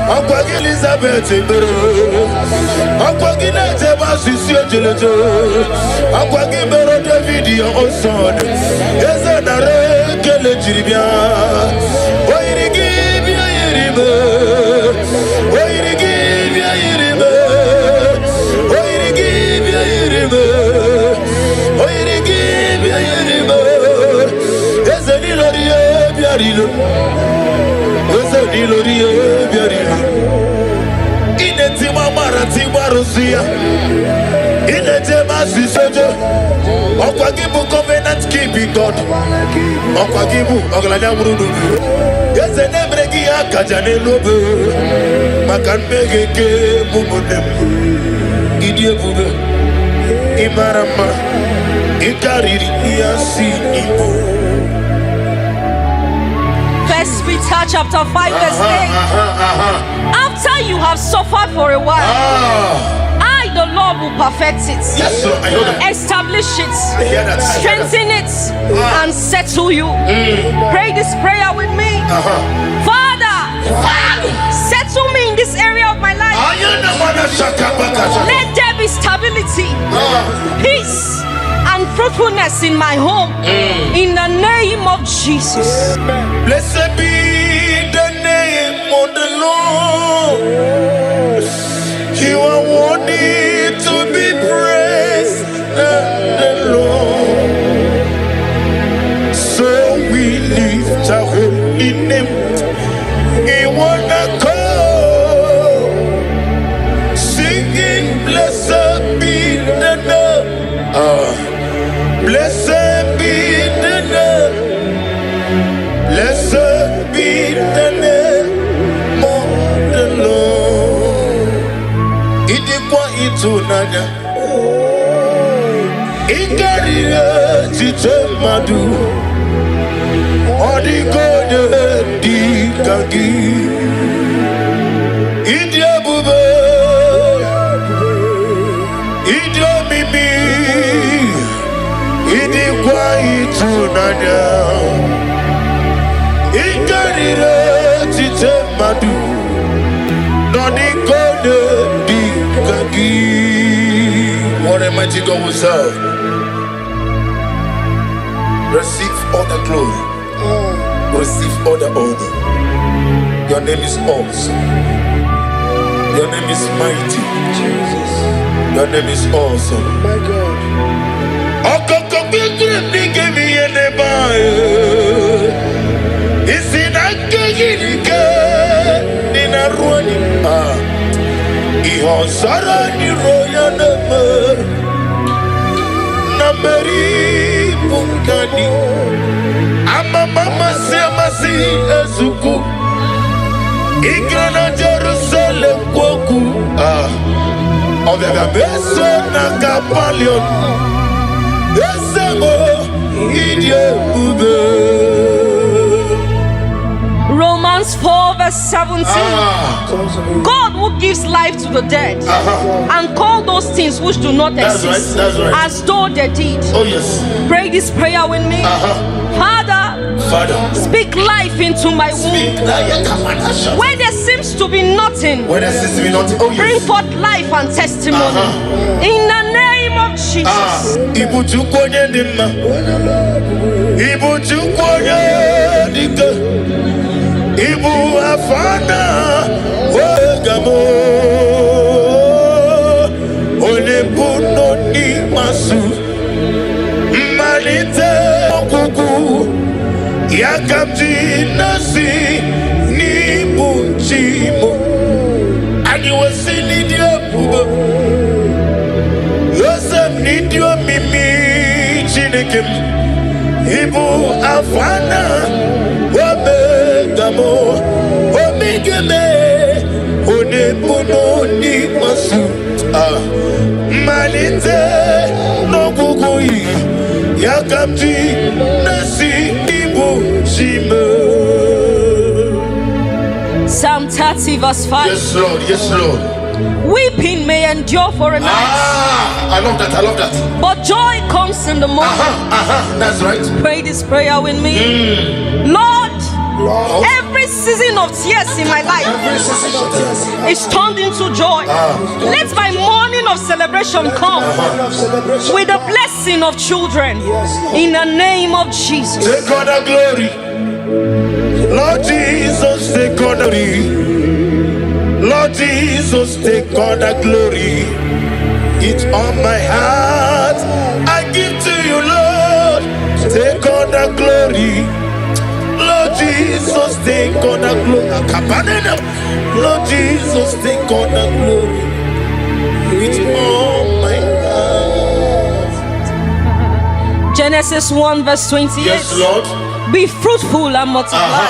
Akwagi Elizabeth Bero. Akwagi Natema Sisio Jeleto. Akwagi Bero David your son. Ezanare Kele Jiribia. Oirigi Bia Yiribe. Oirigi Bia Yiribe. Oirigi Bia Yiribe. Oirigi Bia Yiribe. Ezanilo Rie Biarilo. Ezanilo Rie Biarilo. Inetima Maratima Rosia. Inetema Sisojo. Okwagibu covenant keeping God. Okwagibu Oglanya Murudu. Yes, and Ebregi Akajane Lobe. Makan Megeke Mumunem. Idie Bube. Imarama. Ikariri Yasi Ibo. First Peter chapter 5 verse 8. After you have suffered for a while, I, the Lord, will perfect it. Yes, sir, I know that. Establish it. I hear that. Strengthen it and settle you. Pray this prayer with me. Father, settle me in this area of my life. Let there be stability, peace, and fruitfulness in my home. In the name of Jesus. Blessed be the name of the Lord. You are worthy to be praised, the Lord. So we lift our holy name. We wanna call, singing, blessed be the name. Blessed be the name. Blessed be the name of the Lord. Idikwa itunanya. Ikariye chitemadu. Odigode dikagi. Idiabube. Idiomimi. Idikwa itunanya. Ikarire chitemadu. Nodikode dikagi. What a mighty God we serve. Receive all the glory. Receive all the honor. Your name is awesome. Your name is mighty. Jesus, Your name is awesome. my God. Jerusalem kwoku Obega beso na kapalion Esemo idie ube Romans 4 verse 17. God who gives life to the dead and call those things which do not exist that's right. as though they did. Oh yes. Pray this prayer with me. Father, speak life into my womb. Where there seems to be nothing, When there seems to be nothing. Oh bring yes. forth life and testimony. In the name of Jesus. Ibu chukwoye nima. Ibu chukwoye dike. Ibu afana wegamo. Olebuno ni masu. Malite okuku. Yakamji nasi ni bunchimo. And you will see Lydia Buba. Yosef Nidio Mimi Chinikim. Ibu Afana Wabegamo Omigeme Onebuno ni masu. Malite no kukui. Yakamji nasi Psalm 30 verse 5. Yes, Lord. Yes, Lord. Weeping may endure for a night, I love that. I love that. but joy comes in the morning. That's right. Pray this prayer with me. Lord, Lord, every season of tears in my life every season of tears in my is turned into joy. Let my morning of celebration come morning of celebration with the blessing of children in the name of Jesus. Take all the glory. Lord Jesus, take all the glory. Lord Jesus, take all the glory. It's on my heart. I give to you, Lord. Take all the glory. Lord Jesus, take all the glory. Lord Jesus, take all the glory. It's on my heart. Genesis 1 verse 28. Yes, Lord. Be fruitful and multiply.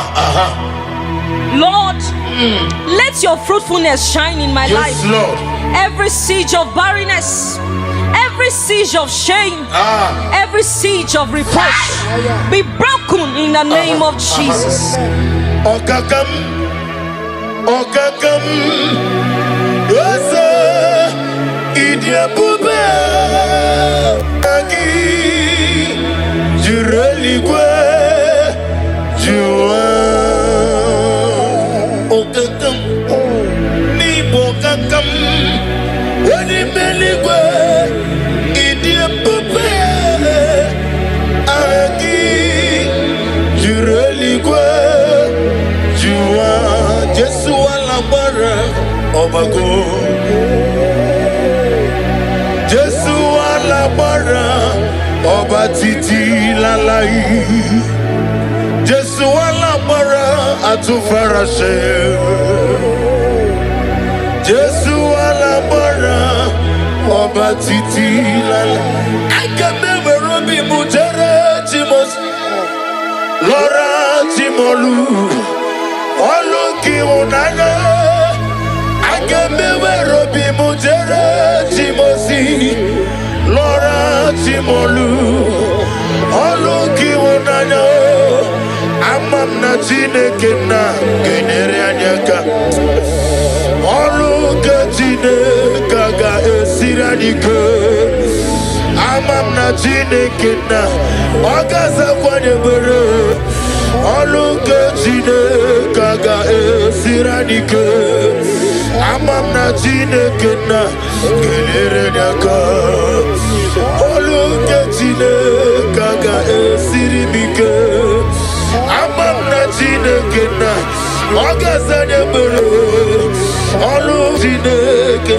Lord, let your fruitfulness shine in my life. Yes, Lord. Every siege of barrenness, every siege of shame, every siege of reproach be broken in the name of Jesus. Okakam, Okakam, Osa, Idia Pube, Agi, Jureligwe, Jua, Okakam, Nibo Kakam, Wadimeligwe, Idia Pube, Agi, Jureligwe, Jua, Jesu alabara, Obago. Jesu alabara, Oba titi lalai. Jesu alabara, atufarashe. Jesu alabara, Oba titi lalai. I can never be mutere timos. Lora timolu, Oluki unana. I can never be mutere timosi. Lora timolu, Oluki unana. Amam na chineke na genere anyaka. Oluke chineke ga esiranike. Amam na chineke na Ogaza kwanye bere. Oluke chineke ga esiranike. Amam na chineke na genere nyaka. Oluke chineke ga esirimike. Amam na chineke na Ogaza bere. Oluke chineke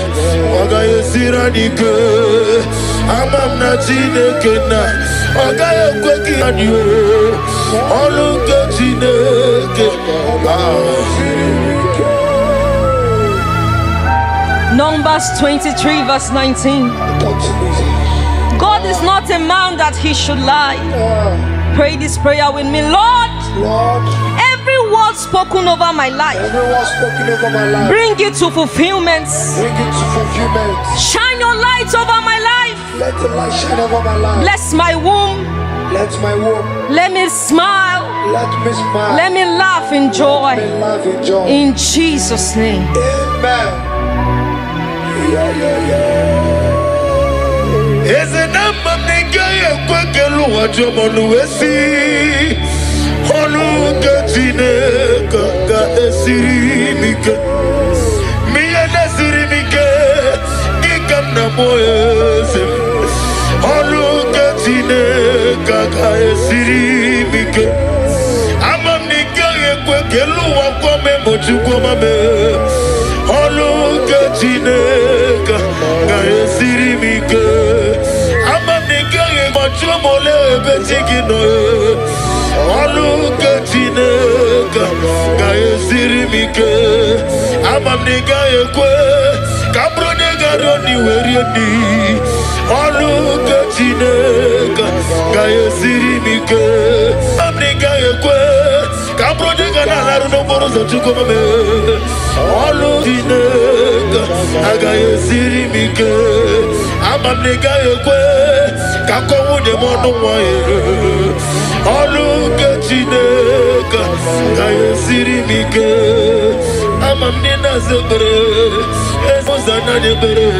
ga esiranike. Amam na chineke na Ogaya kweki anyo. Oluke chineke Numbers 23 verse 19. God is not a man that he should lie. Pray this prayer with me. Lord, Lord, every word spoken over my life, every word spoken over my life, bring it to fulfillment. bring it to fulfillment. Shine your light over my life. Let the light shine over my life. Bless my womb. Let my womb, Let me smile. let me smile. Let me laugh in joy. Let me laugh in joy. In Jesus' name. Amen. Eze namba mnengaye kwekelu wajomonu wesi. Oluke chineke ga esirimike. Miye nesirimike Nikam na moyeze. Oluke chineke ga esirimike. Amam nikaye kwekelu wakome mochukwa mame. Oluke chineke ga esirimike. Amam nikaye machomole betikino. Oluke chineke ga esirimike. Amam nikaye kwe kabro nega roni werieni. Oluke chineke ga esirimike. Amam nikaye kwe kabro nega nalaru no borozo chukwame. Oluke chineke ga esirimike. Amam nikaye kwe kakowu de mono wae. Oluke chineke ga esirimike. Amam nina zebere ezozana nebere.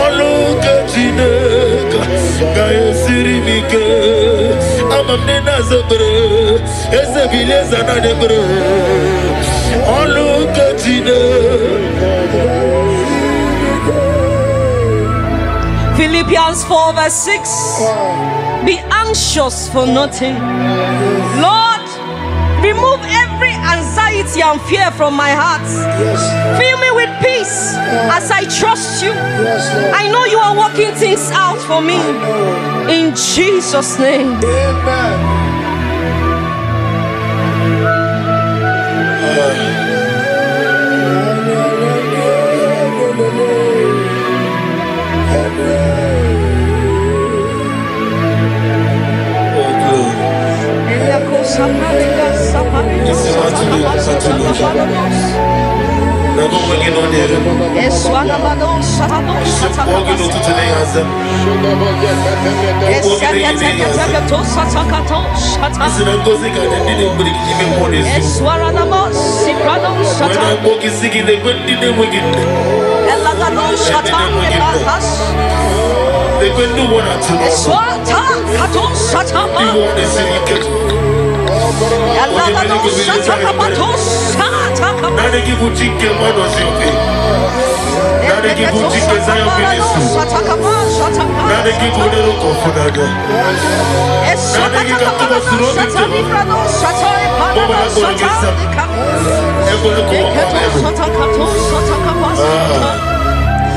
Oluke chineke ga esirimike. mamnena zebro ese bileza na debro olu katine. Philippians 4 verse 6. Be anxious for nothing. Lord, remove every anxiety and fear from my heart. Fill me with peace as I trust you. I know you are working things out for me. In Jesus' name.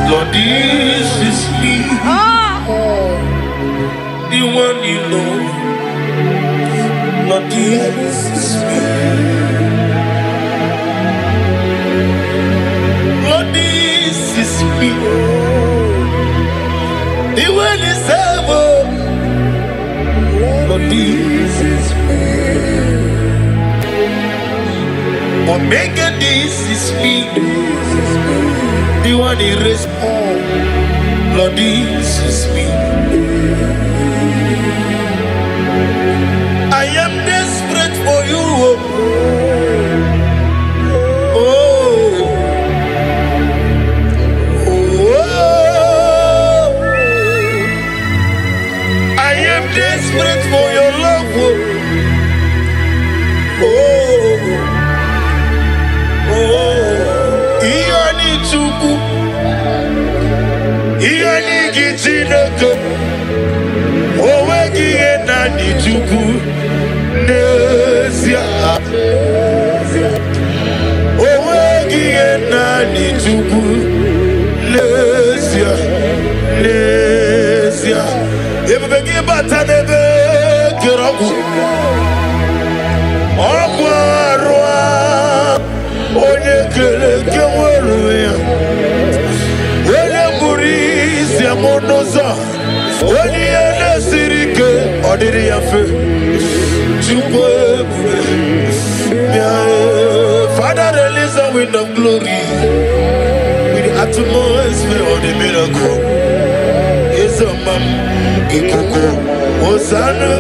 Lord, this is me, the one you know. Lord, this is me. Lord, this is me, the one you serve. Lord, this is me. Omega, this is me, the one you raised. Lord, this is me. I am desperate for you. Oh, oh, I am desperate for your love. Oh, oh, Iani Chuku, Iani Gijinoko, oh, Iani Chuku. Naija, oh, Naija, Naija. If we give back to the Kiraku, Aquarua, Onekele, Kawaruya, Onemuri, Siamonoza, Oniana Sirike, Odiriafe. Father, release the wind of glory with the atmosphere of the miracle. It's a man, Ikoko, Hosanna.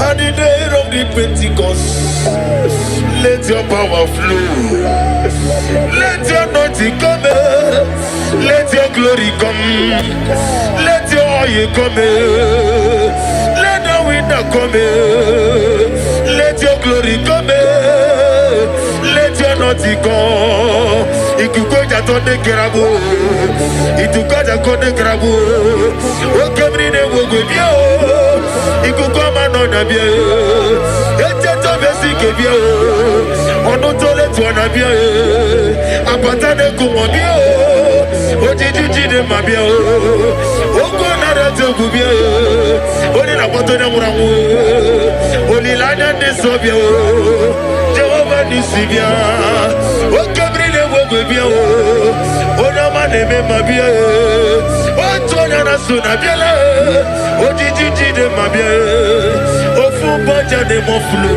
On the day of the Pentecost, let your power flow, let your anointing come, let your glory come, let your oil come. Come, let your glory come, let your naughty come. It could go to the Kerabu, it could go to the Kerabu. Oh, come in and walk with you. It could come on the beer. It's a basic beer. On the toilet to an abia. A patane kumabia. Oh, did you do my beer? Oh, go not to Gubia. Only la bottle of Ramu, only Lana de Sobio, Jehovah Nisibia, O Gabriel Wobia, O Namane Mabia, O Tonana Sunabiela, O Gigi de Mabia, O Fubaja de Moflu,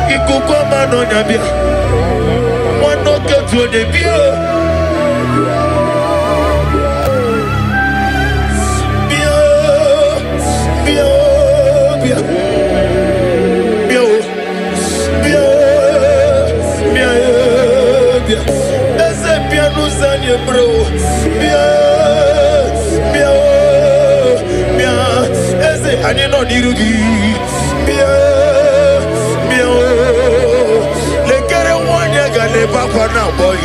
Ikukoma no Nabia, one no go to the beer. Bro, bien, bien, bien. And you know Nirugi. Let get a one year gale papa now, boy.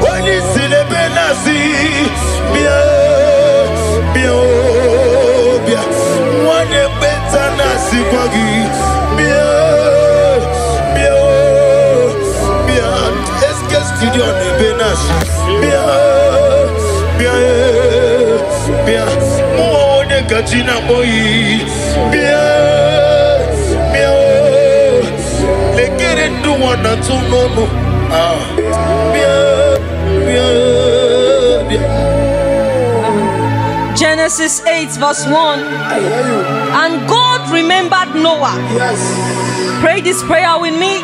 When you see the Benassi, one year better Nasi Buggy. Studio de Benas, bien, more de Gachina boy, bien, they get into one or two no, bien. Genesis 8 verse 1. And God remembered Noah. Yes. Pray this prayer with me.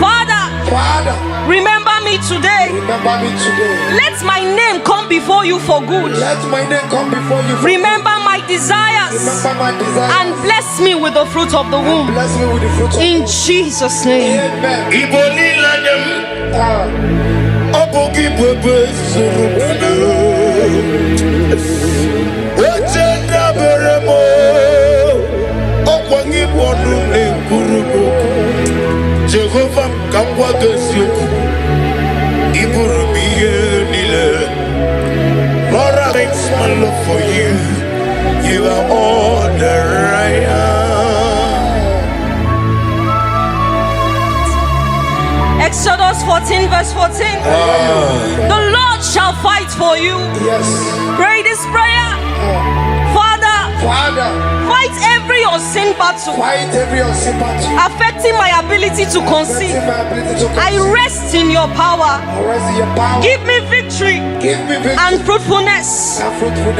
Father, remember me today. Remember me today. Let my name come before you for good. Let my name come before you. Remember my desires. Remember my desires. And bless me with the fruit of the womb. Bless me with the fruit of in Jesus' name. Amen. Jehovah Kangwa Gesyoku Iburumiye Nile. Lord, I thank my love for you. You are all that I am. Exodus 14 verse 14. The Lord shall fight for you. Yes. Pray this prayer. Father, fight every unseen battle. Fight every unseen battle. Affecting my ability to conceive. I rest in your power. Give me victory. And fruitfulness.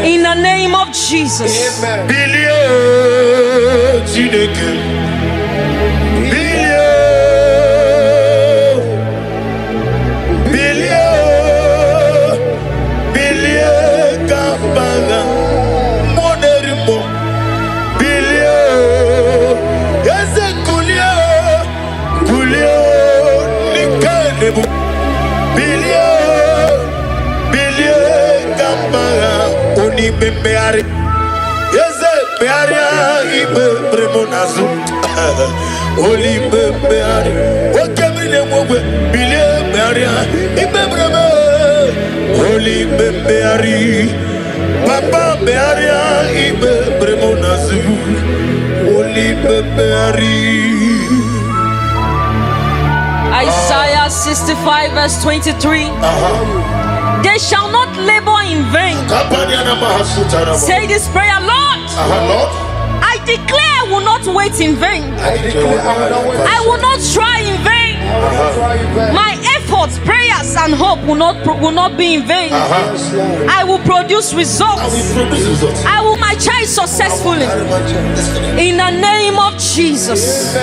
In the name of Jesus. Amen. Papa Bearia ibe bremonazu Oli beari. Isaiah 65 verse 23. They shall not labor in vain. Say this prayer, Lord. Lord, I declare I will not wait in vain. I will not try in vain. My efforts, prayers, and hope will not be in vain. I will produce results. I will my child successfully. In the name of Jesus.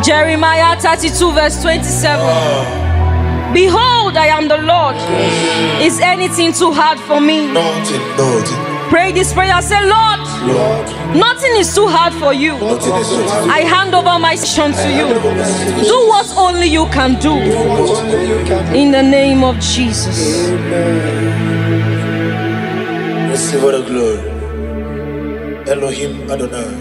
Jeremiah 32 verse 27. Behold, I am the Lord. Is anything too hard for me? Nothing. Pray this prayer. Say, Lord, nothing is too hard for you. I hand over my mission to you. Do what only you can do. In the name of Jesus. Receive all the glory. Elohim Adonai,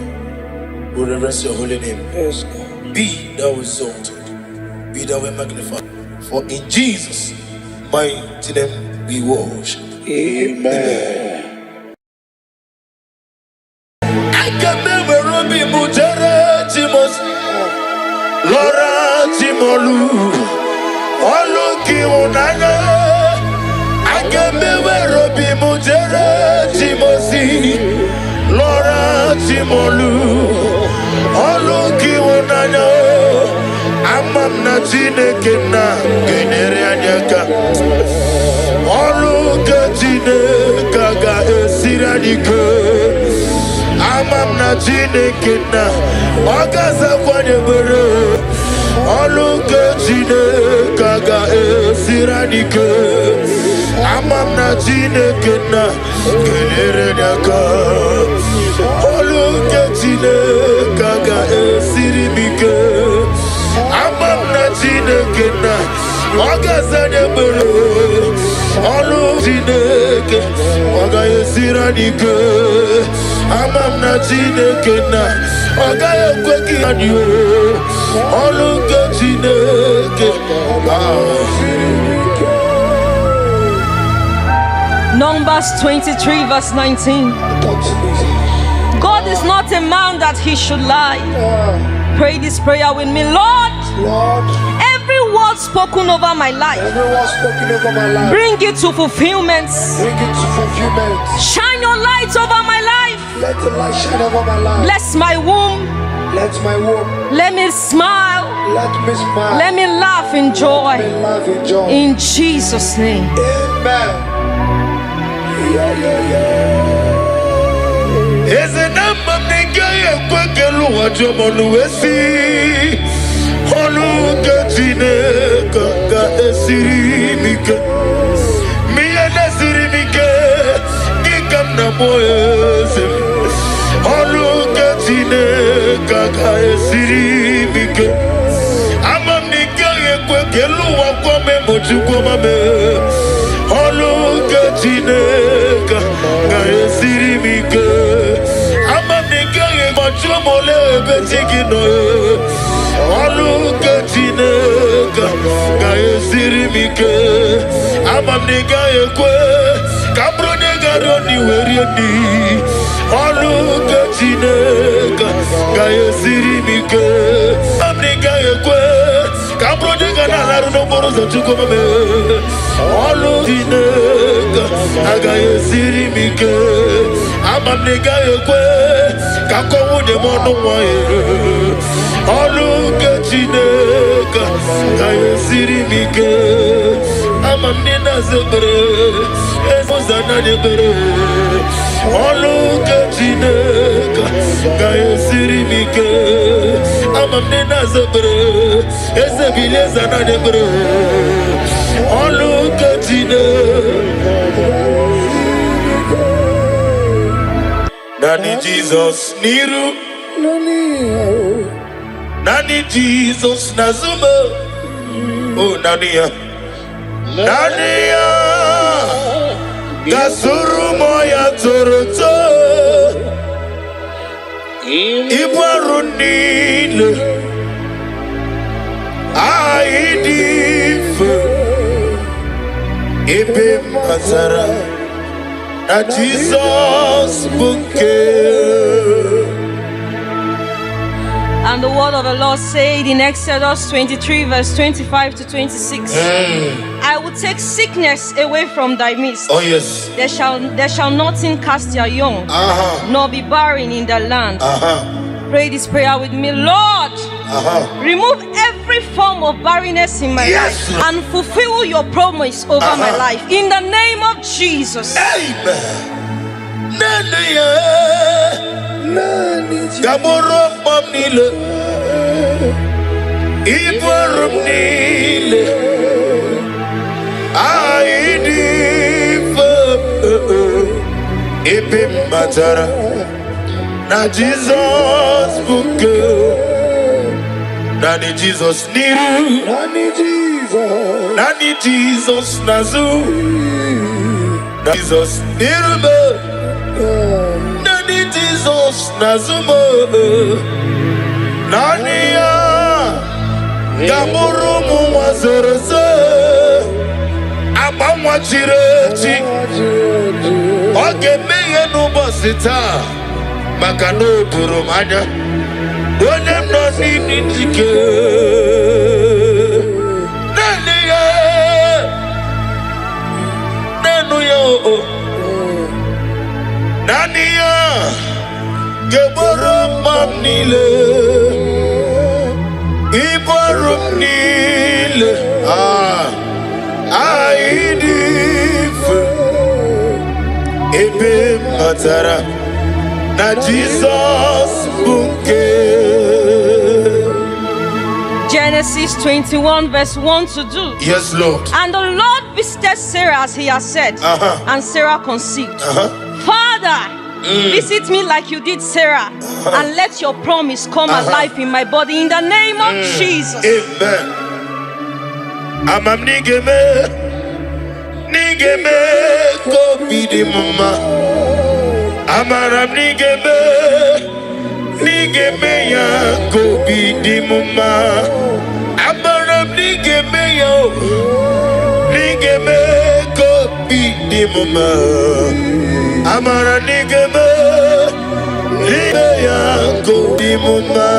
we reverence your holy name. Yes. Be thou exalted, be thou magnified. For in Jesus' mighty name we worship. Amen. I can never be Mujere Timos, Laura Timolu, Oloki Unana. I can never be Mujere Timosi. molu olu ki wonanya amam na Chineke na genere anyaka olu ke Chineke ga esiri adike amam na Chineke na ogaza kwanye bere olu ke Chineke ga esiri adike amam na Chineke na genere anyaka olu ke Chineke ga esiri bike amam na Chineke na ogaza nyebere olu Chineke oga esiri adike amam na Chineke na oga ekweki anyo olu ke Chineke Numbers 23 verse 19. God is not a man that he should lie. Pray this prayer with me. Lord, every word spoken over my life, bring it to fulfillment. Shine your light over my life. Let the light shine over my life. Bless my womb. Let my womb. Let me smile. Let me smile. Let me laugh in joy. Let me laugh in joy. In Jesus' name. Amen. Eze na mamninga ye kwekelu wajomonu wesi olu ke Chineke ga esiri mike miye nesiri mike gikam na moyeze olu ke Chineke ga esiri mike amamninga ye kwekelu wakome mochukoma me olu ke Chineke ga esiri mike amamninga ye mochumole betigino olu ke Chineke ga esiri mike amamninga ye kwe kabronye garoni werieni olu ke Chineke ga esiri mike amamninga ye kwe kabronye ganalaru no borozo chukomame olu Chineke ga esiri mike amamninga ye kwe kakowunye monu moye olu ke Chineke ga esiri mike amamnina zebere ezozana nebere olu ke Chineke ga esiri mike amamnina zebere ezebile zana nebere olu ke Chineke Nani Jesus niru Nani Jesus nazuma oh Nania Nania Gasuru moya toroto Ibarunile Aidifu Ibe Mazara Na Jesus bouquet And the word of the Lord said in Exodus 23 verse 25 to 26. I will take sickness away from thy midst. Oh yes. There shall nothing cast their young, nor be barren in the land. Pray this prayer with me. Lord, remove every form of barrenness in my life and fulfill your promise over my life. In the name of Jesus. Amen. Gamoro mamnile Ibarum nile Aidifa Ibim matara Na Jesus buke Nani Jesus niru Nani Jesus nazu Nani Jesus niru Nani Jesus nazumo Nania Gamurumu wazereze Abamwa chirechi Oge meye nubosita Makano turumanya Onem no nini jike Nania Nanuya Nania Geboro Ibarumnile Aidif Ebe Matara Na Jesus Bunke. Genesis 21 verse 1 to 2. Yes, Lord. And the Lord visited Sarah as he has said, and Sarah conceived. Father, visit me like you did Sarah, and let your promise come alive in my body in the name of Jesus. Amen. Amam nigeme ko bidi mama. Amaram nigeme ya ko bidi mama. Amaram nigeme ko bidi mama. Amara nigeme ya ko bidi mama.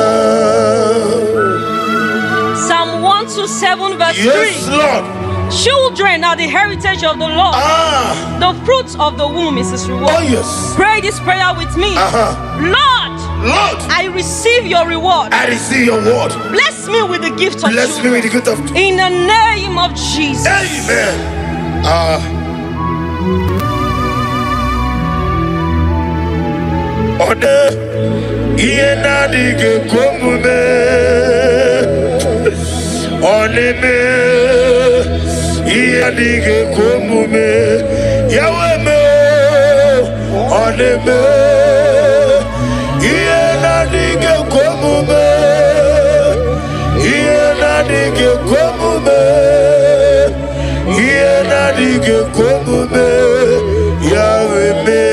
Psalm 127 verse 3. Yes, Lord. Children are the heritage of the Lord. The fruits of the womb is his reward. Oh, yes. Pray this prayer with me. Lord, I receive your reward. I receive your word. Bless me with the gift of Bless me with the gift of. in the name of Jesus. Amen. Ode iena dige komume. Oneme iena dige komume. Yaweme oneme iena dige komume. Iena dige komume. Iena dige komume. Yaweme.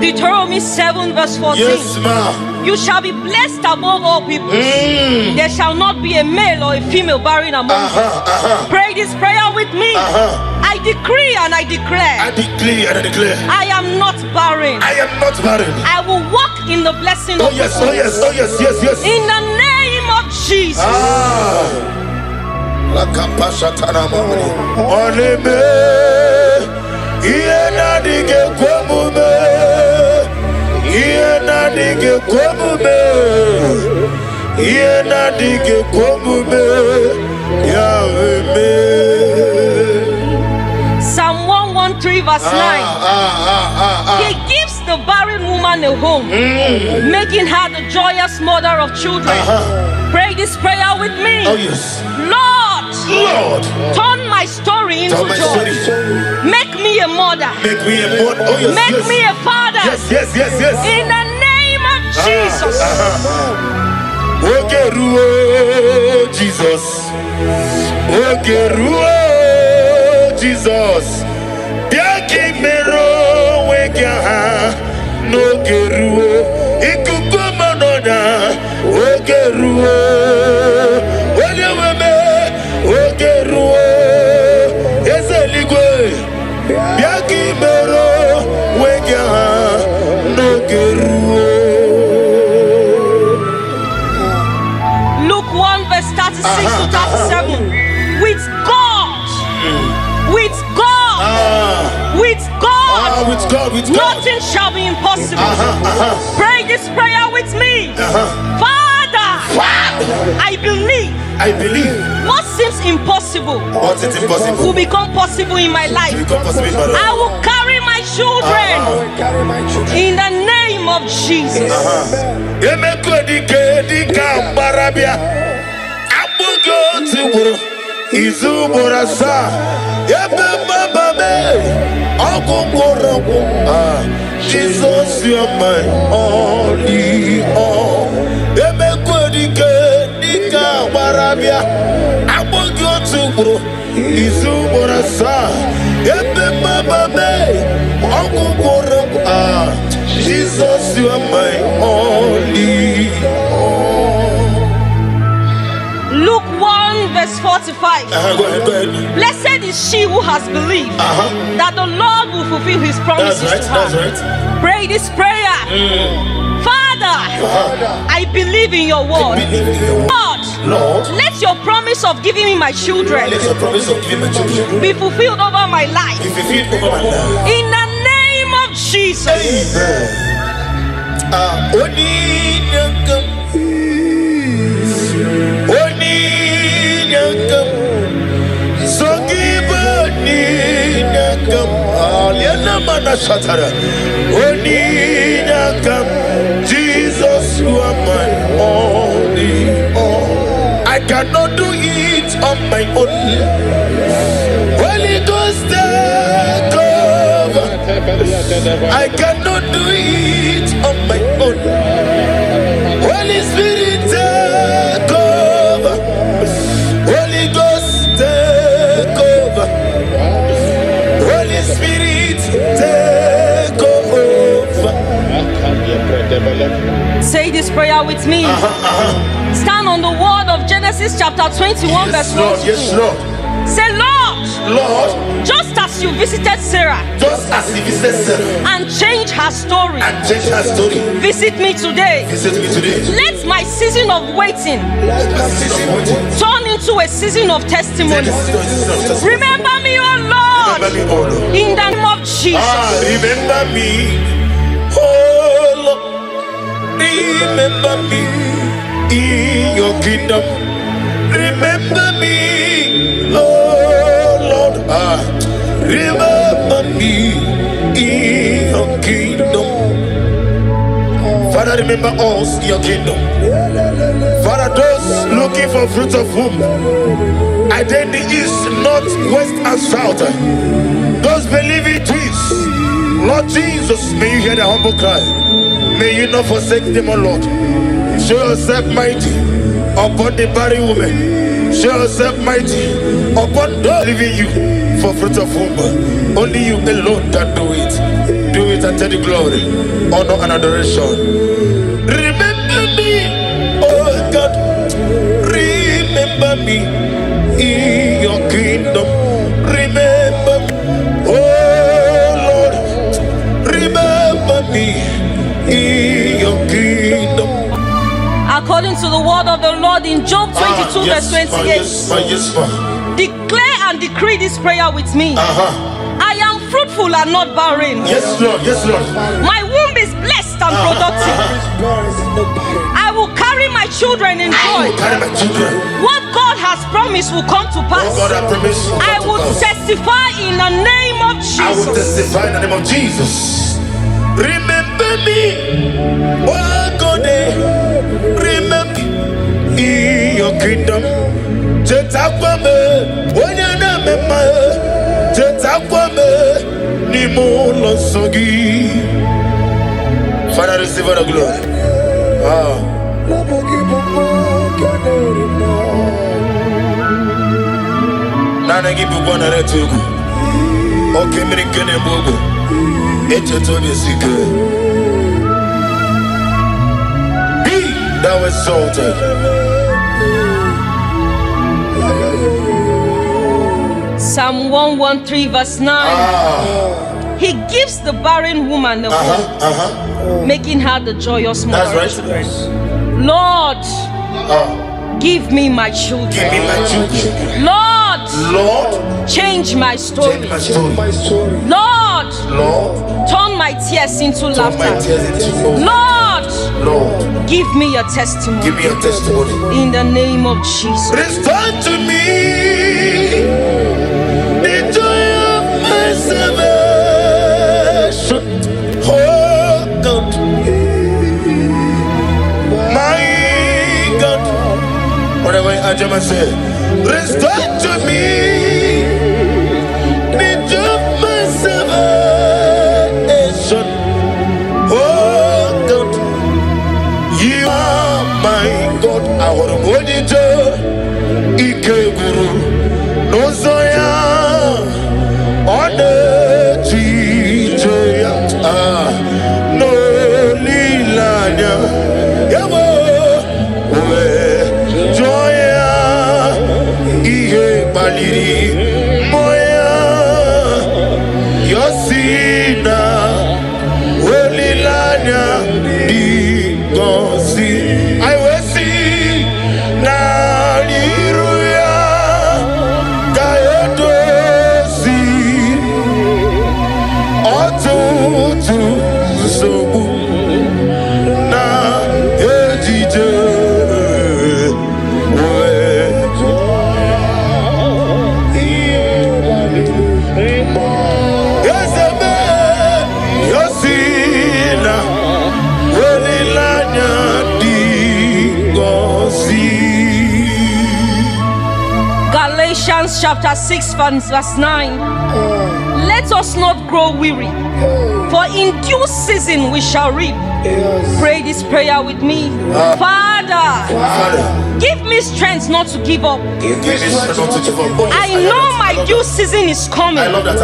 Deuteronomy 7 verse 14. Yes, ma'am. You shall be blessed above all people. There shall not be a male or a female barren among you. Pray this prayer with me. I decree and I declare. I decree and I declare. I am not barren. I am not barren. I will walk in the blessing Oh of yes, the oh yes, oh yes, yes, yes. in the name of Jesus. Oneme iena dige komume. Iena dige komume. Iena dige komume. Yahweh. Psalm 113 verse 9. He gives the barren woman a home, making her the joyous mother of children. Pray this prayer with me. Oh yes. Lord, turn my story into Tell my joy. story. Make me a mother. Make me a mother. Oh yes, Make yes. me a father. Yes, yes, yes, yes. In the name of Jesus. Ogeruo Jesus. Ogeruo Jesus. Biaki mero wega no geruo. Ikuku manoda. Ogeruo. Oleweme. Ogeruo. Ezeligwe. Biaki mero wega no geruo. Luke 1 verse 36 to 37. With God, with God, with God, With God, with God. nothing shall be impossible. Pray this prayer with me. Father, I believe I believe what seems impossible what is impossible will become possible in my life. become possible in my life. I will carry my children Carry my children. in the name of Jesus. Emekodi dika barabia abugo tiwuru izuburasa ebe bababe ogugorogu Jesus you are my only all. Emekodi dika barabia abugo tiwuru izuburasa ebe bababe ogugorogu Jesus, you are my only all. Luke 1 verse 45. Go ahead. Blessed is she who has believed that the Lord will fulfill his promises That's to right, her. that's right. Pray this prayer. Father, I believe in your word. Lord, let your promise of giving me my children Let your promise of giving my children be fulfilled over my life. be fulfilled over my life. In the name of Jesus. Amen. Shatara. Onina Jesus, you are my only all. I cannot do it on my own. Holy Ghost, take over. I cannot do it on my own. Holy Spirit, take over. Holy Ghost, take over. Holy Spirit, take over. Say this prayer with me. Stand on the word of Genesis chapter 21 verse 1 to 2. Yes, Lord. Say, Lord, just as you visited Sarah, and changed her story, visit me today. Let my season of waiting turn into a season of testimony. Remember me, oh Lord, in the name of Jesus. Remember me, oh Lord. Remember me in your kingdom. Remember me, oh Lord. Remember me in your kingdom. Father, remember us in your kingdom. Father, those looking for fruit of womb, either in the east, north, west, and south, those believing twins, Lord Jesus, may you hear their humble cry. May you not forsake them, O Lord. Show yourself mighty upon the barren woman. Show yourself mighty upon those leaving you for fruit of womb. Only you alone can do it. Do it and take the glory, honor, and adoration. Remember me, oh God. Remember me in your kingdom. Remember, oh Lord. Remember me in your kingdom. According to the word of the Lord in Job 22 verse 28. Declare and decree this prayer with me. I am fruitful and not barren. Yes, Lord. Yes, Lord. My womb is blessed and productive. I will carry my children in joy. What God has promised will come to pass. I will testify in the name of Jesus. I will testify in the name of Jesus. Remember me, oh God. Remember in your kingdom. Father, receive all the glory. Nana give you one at two. Okay, me can move. It's a total secret. Be thou exalted. Psalm 113 verse 9. He gives the barren woman a womb, making her the joyous mother of children. Lord, give me my children. Give me my children. Lord, change my story. Lord, turn my tears into laughter. Lord, give me a testimony. Give me a testimony. In the name of Jesus. Restore to me the joy of my salvation. Oh God, my God. Whatever I just say, restore to me the joy of my salvation. Oh God, you are my God. I want to hold you to Ike Guru. No Zoya on the Chijoya. No Lilanya. Yabo. Joya. Ihe Baliri. Moya. Yosina. Olilanya. Digosi. I will see. Naliruya. Kayodosi. Otutu. Sobu. Na ejije. Romans chapter 6 verse 9. Let us not grow weary, for in due season we shall reap. Pray this prayer with me. Father, give me strength not to give up. I know my due season is coming. I love that.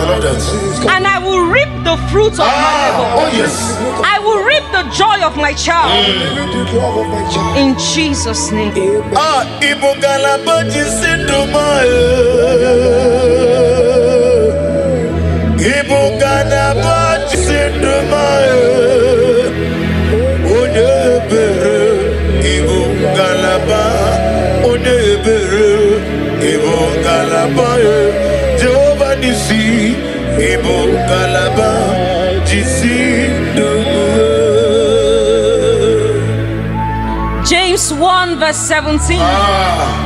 And I will reap the fruit of my labor. Oh yes. I will reap the joy of my child. In Jesus' name. Jehovah Nissi, Ibo Galaba, James 1 verse 17.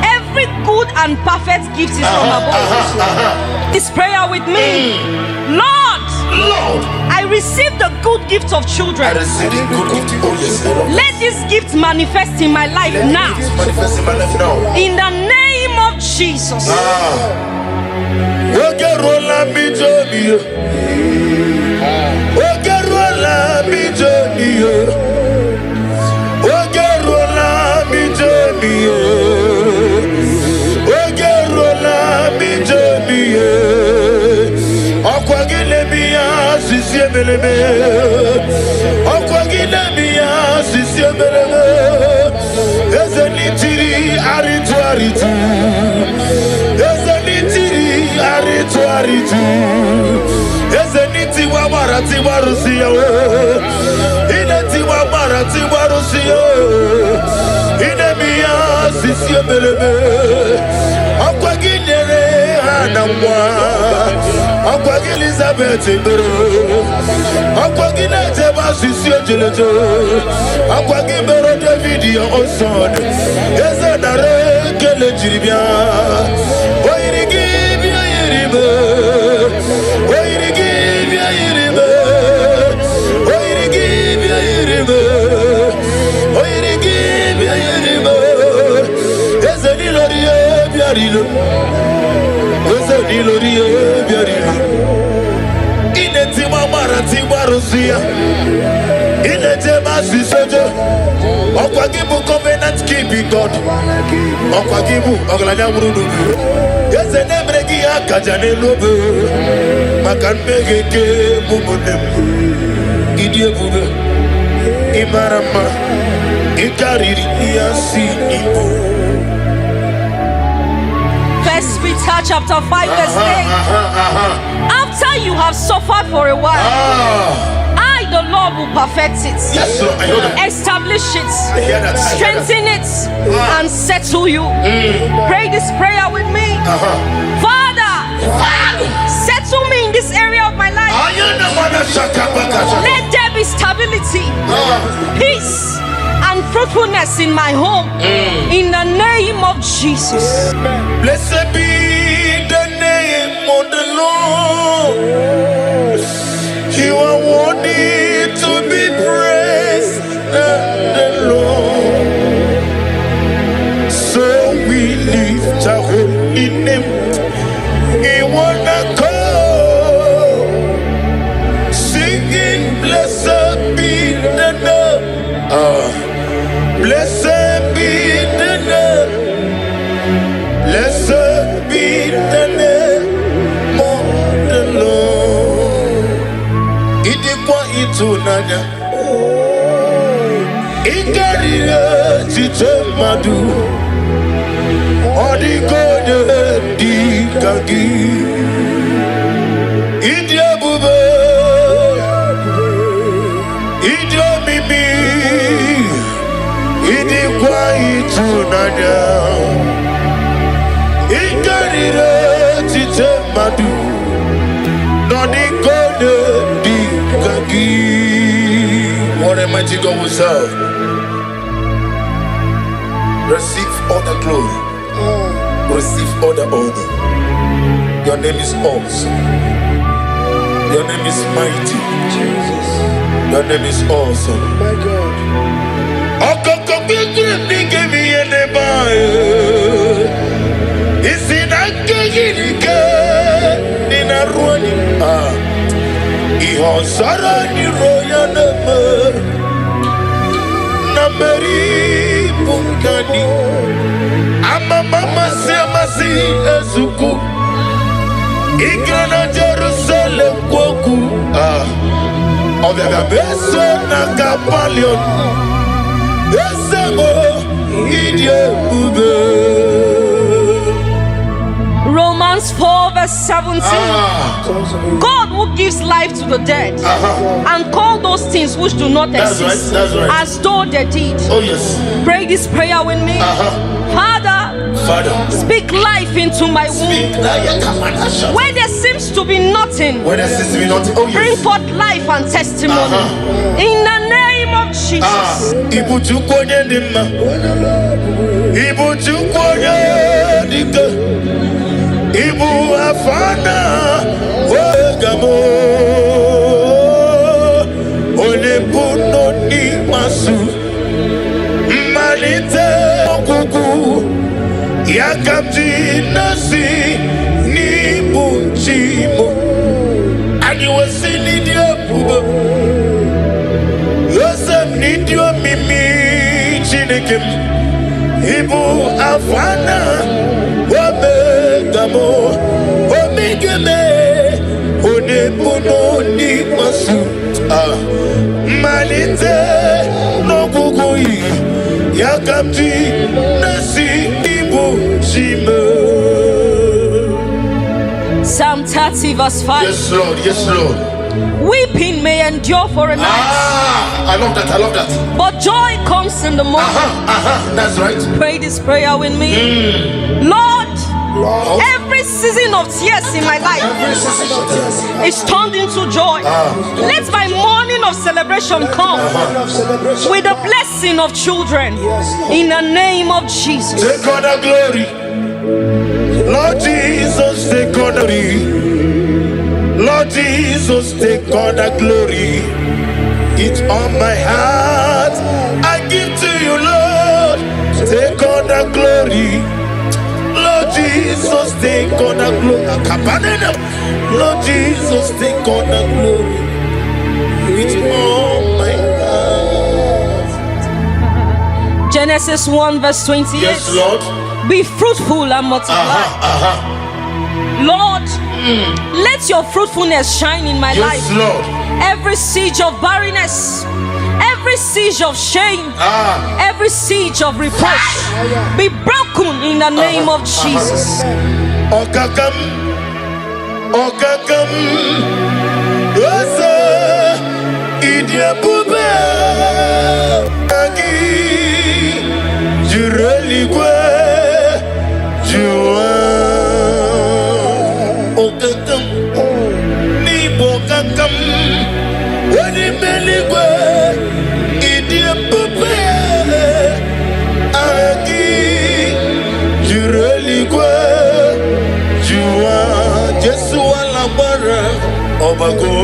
Every good and perfect gift is from above. This prayer with me. Lord, I receive the good gift of children. I receive the good gift. Oh yes. Let this gift manifest in my life now. Manifest in my life now. In the name of Jesus. Elizabeth David your son. Covenant keeping God. Okwagibu oglanya murudu. Yeze nemregi akajane lobe. Makanbegeke mumunem. Idiebube. Imarama. Ikariri yasi ibo. First Peter chapter 5 verse 8. After you have suffered for a while, the Lord will perfect it. Yes, sir. I know that. Establish it. I hear that. Strengthen it and settle you. Pray this prayer with me. Father, settle me in this area of my life. Let there be stability, peace, and fruitfulness in my home. In the name of Jesus. Blessed be the name of the Lord. You are worthy to be praised, the Lord. So we lift our holy name in one accord, singing, blessed be the name. Blessed be the name. Blessed be the name of the Lord. Idikwa itunanya Ikarire chitemadu Odigode dikagi Idiabube Idiomimi Idikwa itunanya Ikarire chitemadu Odigode What a mighty God we serve. Receive all the glory. Receive all the honor. Your name is awesome. Your name is mighty. Jesus. Your name is awesome. My God. Is it Iho sara ni roya nameri punkani. Ama mama semasi ezuku. Igrana Jerusalem kwoku. Obega beso na kapalion. Esemo idie ube. Romans 4 verse 17. God who gives life to the dead and call those things which do not exist that's right. as though they did. Oh yes. Pray this prayer with me. Father, speak life into my womb. Where there seems to be nothing, Oh yes. bring forth life and testimony. In the name of Jesus. Ibu chukwoye ndima. Ibu chukwoye dike. Ibu afana wegamo. Olebuno ni masu. Malite okuku. Yakamji nasi ni bunchimo. Ani wasili dia bubo. Yosem ni dio mimi chinekem. Ibu afana wabegamo. Omigeme onebuno ni masu. Malite no kukui. Yakamji nasi Psalm 30 verse 5. Yes, Lord. Yes, Lord. Weeping may endure for a night. I love that. I love that. But joy comes in the morning. That's right. Pray this prayer with me. Lord, every season of tears in my life is turned into joy. Let my morning of celebration come with the blessing of children. In the name of Jesus. Take all the glory. Lord Jesus, take all the glory. Lord Jesus, take all the glory. It's on my heart. I give to you, Lord. Take all the glory. Lord Jesus, take all the glory. Lord Jesus, take all the glory. It's on my heart. Genesis 1 verse 28. Yes, Lord. Be fruitful and multiply. Lord, let your fruitfulness shine in my life. Yes, Lord. Every siege of barrenness, every siege of shame, every siege of reproach be broken in the name of Jesus. Okakam, Osa, Idia Bube, Agi, Jureligwe, Jua, Okakam, Nibokakam, Wadimeligwe, Idia Bube, Agi, Jureligwe, Jua, Jesu alabara, Obago.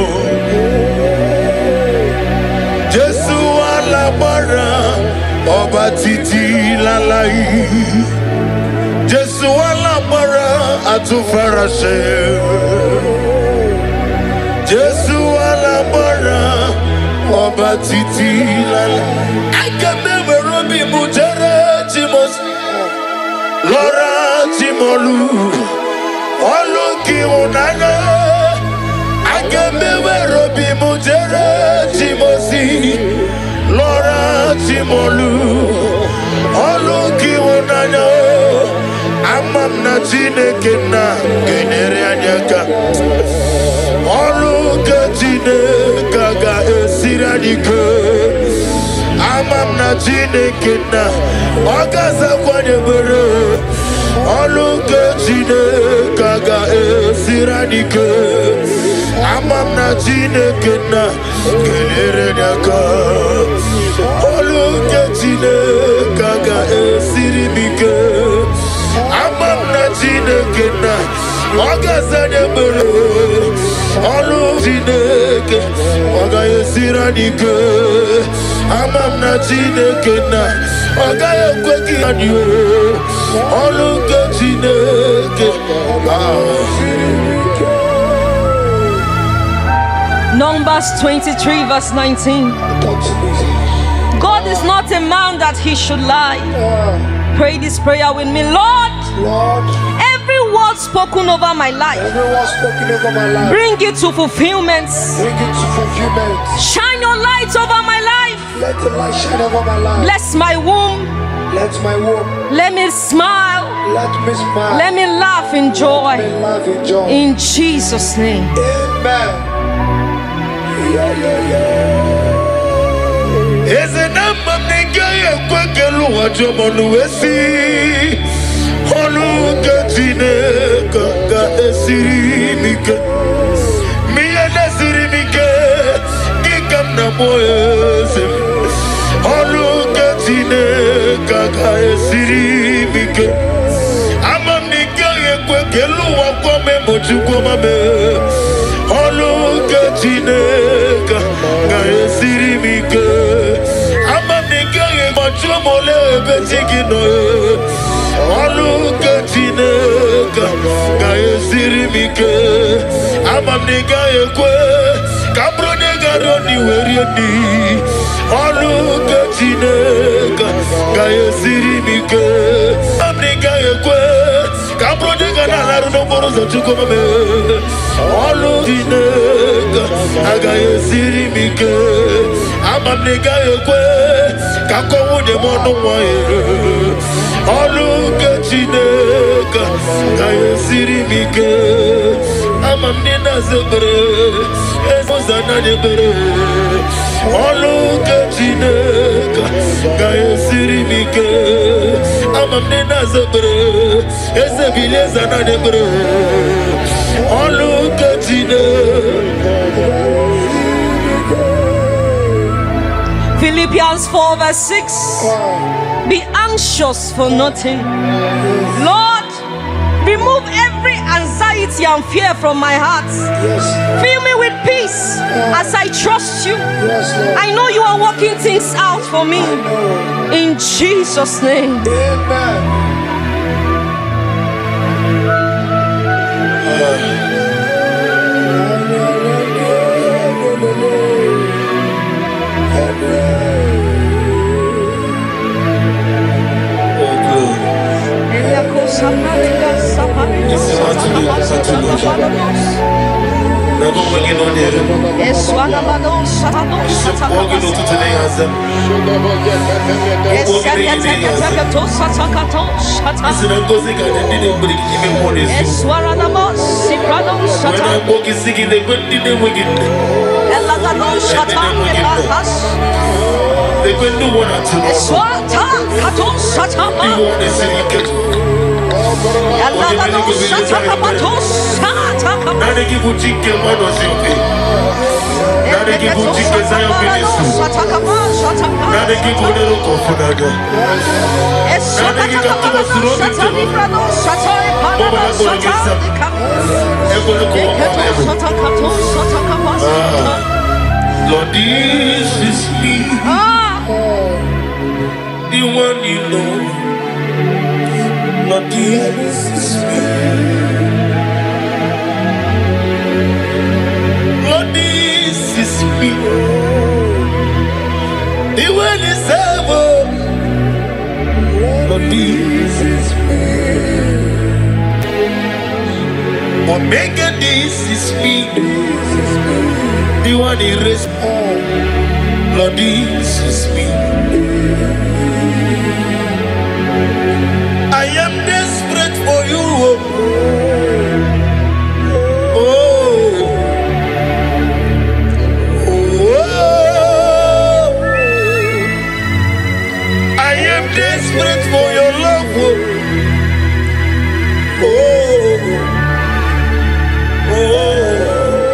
Jesu alabara, Oba titi lalai. Jesu alabara, atufarashe. Jesu alabara, Oba titi lalai. I can never robi mujere chimos. Lora chimolu, oluki unana. I can never robi mujere chimosi. Lora chimolu, oluki unana. Amam na chineke na genere anyaka. Oluka chineke ga esiradike. Amam na chineke na okaza kwanye bere. Oluka chineke ga esiradike. Amam na chineke na genere anyaka. Oluka chineke ga esiribike. Amam na chineke na okaza bere. Oluka chineke ga esiradike. Amam na chineke na ogaya kweki adio. Oluka chineke. Numbers 23 verse 19. God is not a man that he should lie. Pray this prayer with me. Lord, every word spoken over my life, bring it to fulfillment. Shine your light over my life. Let the light shine over my life. Bless my womb. Let my womb. Let me smile. Let me smile. Let me laugh in joy. Let me laugh in joy. In Jesus' name. Amen. Is it a nigga a quackelu what you want to see? Holukatine kaka esirimike. Mia nasirimike. Gikam na moyese. Holukatine kaka esirimike. Amam nigga a quackelu what come mochukoma me. Holukatine kaka esirimike. Mole betigino Olukatine Sirimike Amamniga Ekwe Kabronega Roni Weriani Olukatine Sirimike Amniga Ekwe Kabronega Naruno Borosa Chukomame Olukatine Sirimike Amamniga Ekwe Kako de mono moye Olukatine Sirimike Amamnina zebre Ezozana debre Olukatine Sirimike Amamnina zebre Ezebilezana debre Olukatine. Philippians 4 verse 6. Be anxious for nothing. Lord, remove every anxiety and fear from my heart. Fill me with peace as I trust you. I know you are working things out for me. In Jesus' name. Amen. Never working on it. They couldn't do one or two. Now they give you chicken, man, or something. Now they give you chicken, Zion ministry. Now they give you little confidant. Now they give you too much road to go. But we're not going to get some. They're going to go up Lord, this is me. The one you know. Lord, this is me. Lord, this is me. The one is ever. Lord, this is me. Omega, this is me. The one is rest. Lord, this is me. I am desperate for you. Oh, I am desperate for your love.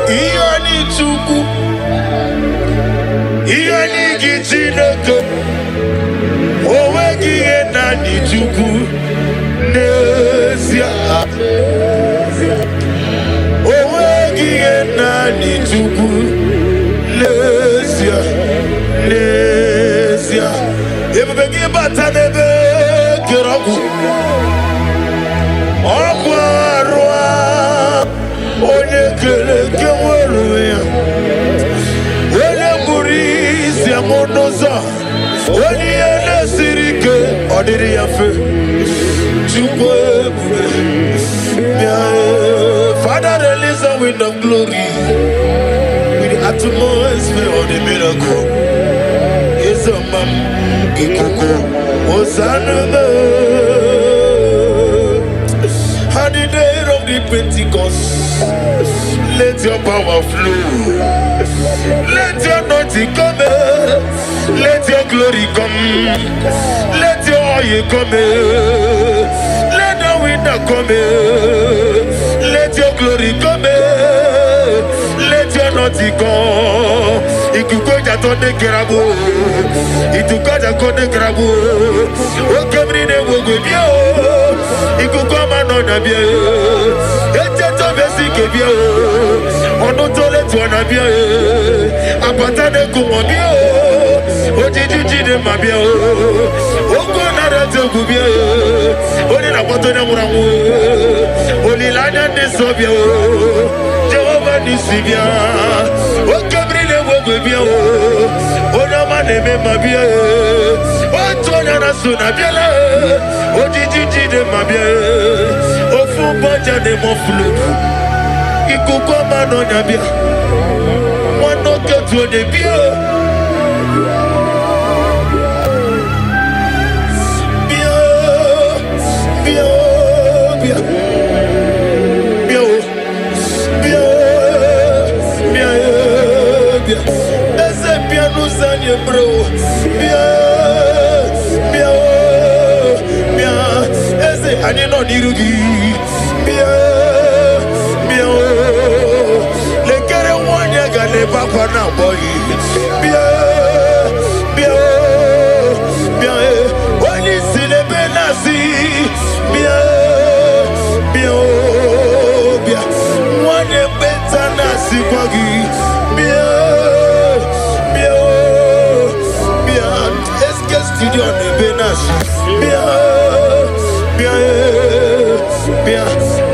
Iani chuku, Iani gitinaka, Owegi enani chuku. Naija, Owegi enani chuku. Naija, Naija. Ebebegi batanebe kiraku. Okwarwa, onye kele keweruya. Monoza, Oliana Sirike, Odiriafe, Father, release a wind of glory with the atmosphere of the miracle. Is a man, Ikoko, Hosanna. On the day of the Pentecost, let your power flow. Let your anointing come. Let your glory come. Let your oil come. Let the wind come. Let your glory come. Let your anointing come. Ikukoja tonde kerabu. Itukoja konde kerabu. Okamri ne wogwebio. Ikukoma no nabia. Eteto besike bio. Ono tole tu anabia. Apata de kumobio. Ojiji de mabia. Oko na rete kubia. Oni na poto na muramu. Oni lanya de sobia. Jehovah nisibia. Okamri ne wogwebia. Ona maneme mabia. Otona na sunabia. Ojiji de mabia. Ofu banja de mon flou. Ikukoma no nabia. Wano ketu de bio. Ese piano zanye bro. Ese anye no dirugi. Le kere wanya gane papa na boy. Wani sile benasi. Wani beta nasi kwagi. Eske studio ne benasi.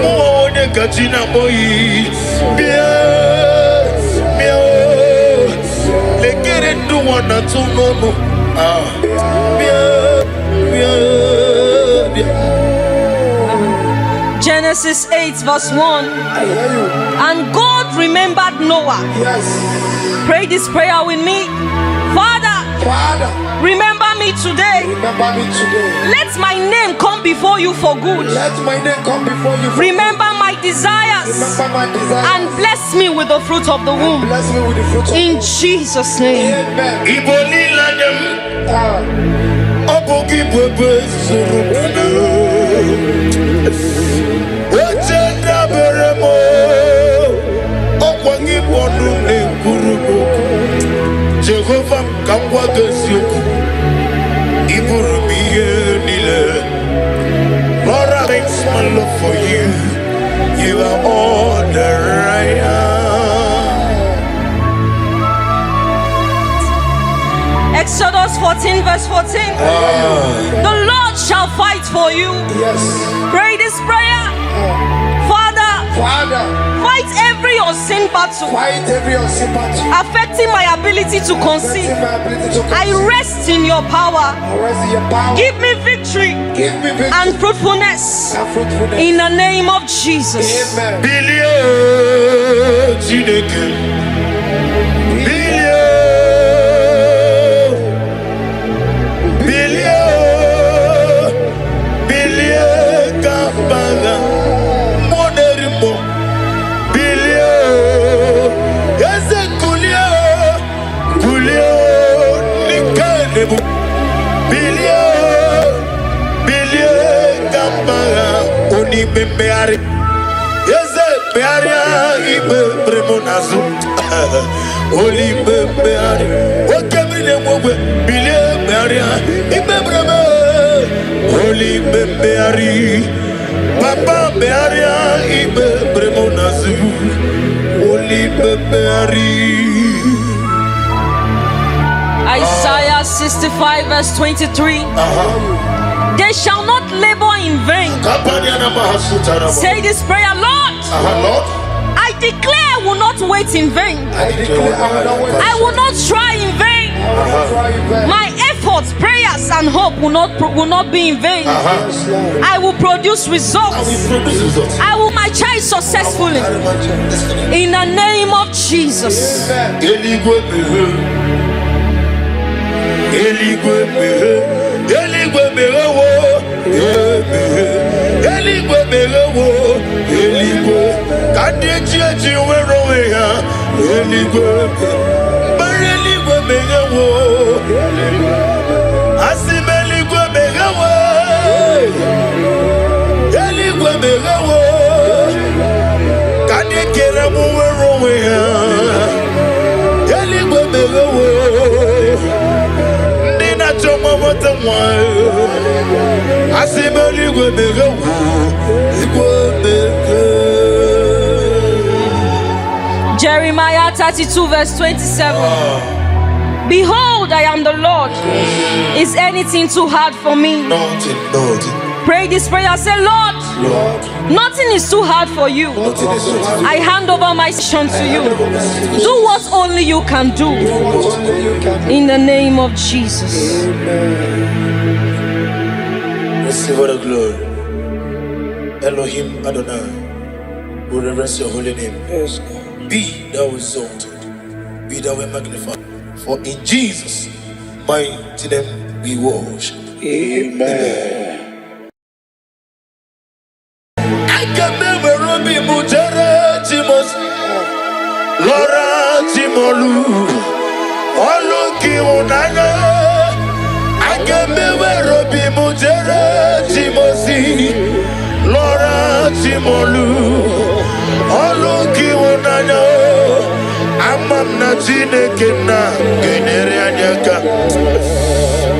Mwone kachina boy. Le kere do wana tu nono. Genesis 8 verse 1. I hear you. And God remembered Noah. Yes. Pray this prayer with me. Father, Father, remember me today. remember me today. Let my name come before you for good. Let my name come before you. Remember my desires Remember my desire. and bless me with the fruit of the womb. Bless me with the fruit of In Jesus' name. Amen. Iboli lanyam. Obogi bwebe surukana. Ochenda beremo. Okwangi bonu ne kuruboku. Jehovah kangwa gesioku. Iburumiye nile. Lord, I thanks my love for you. You are all that I am. Exodus 14 verse 14. The Lord shall fight for you. Yes. Pray this prayer. Father, Father, fight every unseen battle fight every unseen battle. affecting my ability to conceive. My ability to I rest in your power. rest in your power. Give me victory Give me victory and fruitfulness and fruitfulness. in the name of Jesus. Amen. Billion Chineke. Billion. Kabaga. Moderimo. Billion. Ese Kulio. Nikanebo. Billion. Kabaga. Oni bembeari. Ese bearia ibe premonazo. Oli bembeari. Okemine mwe billion bearia ibe bremo. Oli bembeari. Papa bearia ibe premonazo. Oli bembeari. Isaiah 65 verse 23. They shall not labor in vain. Say this prayer, Lord. Lord, I declare I will not wait in vain. I declare I will not wait. I will not try in vain. My efforts, prayers, and hope will not be in vain. I will produce results. I will my child successfully. In the name of Jesus. Jeremiah 32 verse 27. Behold, I am the Lord. Is anything too hard for me? Nothing. Pray this prayer. Say, Lord, nothing is too hard for you. I hand over my son to you. Do what only you can do. In the name of Jesus. Receive all the glory. Elohim Adonai, we reverence your holy name. Yes. Be thou exalted, be thou magnified. For in Jesus' mighty name we worship. Amen. I can never be Mujere Timos, Laura Timolu, Oluki Unana. I can never be Mujere Timosi, Laura Timolu, Oluki Unana. Amam na Chineke na genere anyaka,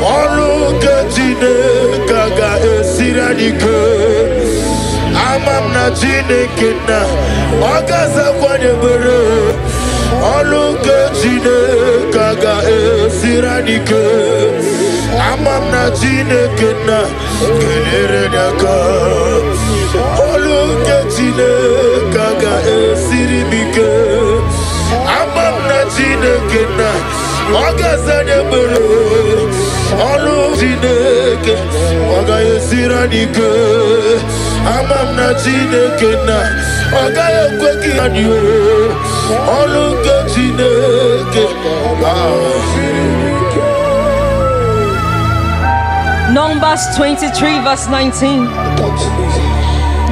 Oluki Chineke ga esiranike. Amam na Chineke na Ogasa kwanye bere Oluke Chineke ga esiranike. Amam na Chineke na genere nyaka, Oluke Chineke ga esirimike. Amam na Chineke na Ogasa bere Oluke Chineke ga esiranike. Amam na Chineke na Ogaya kweki anyo Oluke Chineke. Numbers 23 verse 19.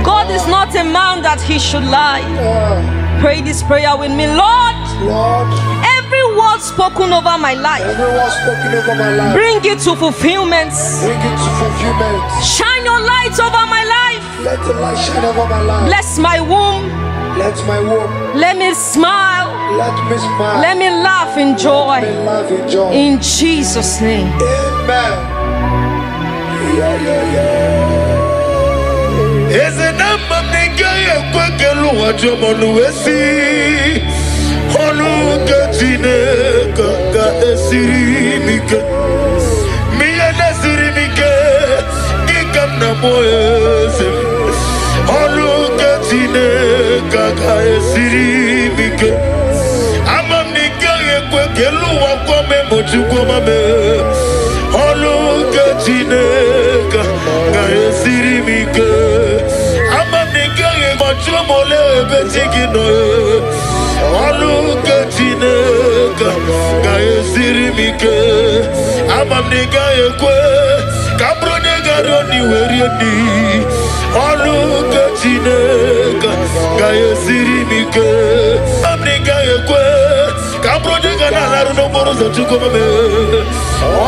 God is not a man that he should lie. Pray this prayer with me. Lord, every word spoken over my life, bring it to fulfillment. Shine your light over my life. Let the light shine over my life. Bless my womb. Let my womb. Let me smile. Let me smile. Let me laugh in joy. Let me laugh in joy. In Jesus' name. Amen. Eze namba nigaya kwekelu wajomonu wesi Oluke Chineke ga esirimike. Miye nesirimike Gikam na moyeze Oluke Chineke ga esirimike. Amam nigaya kwekelu wakome mochukwa mame Oluke Chineke ga esirimike. Amamnikeye machomole betigino. Oluke Chineke ga esirimike. Amamnikeye kwe kabrone garoni werieni. Oluke Chineke ga esirimike. Amamnikeye kwe kabrone ganalaru no borozo chukwame.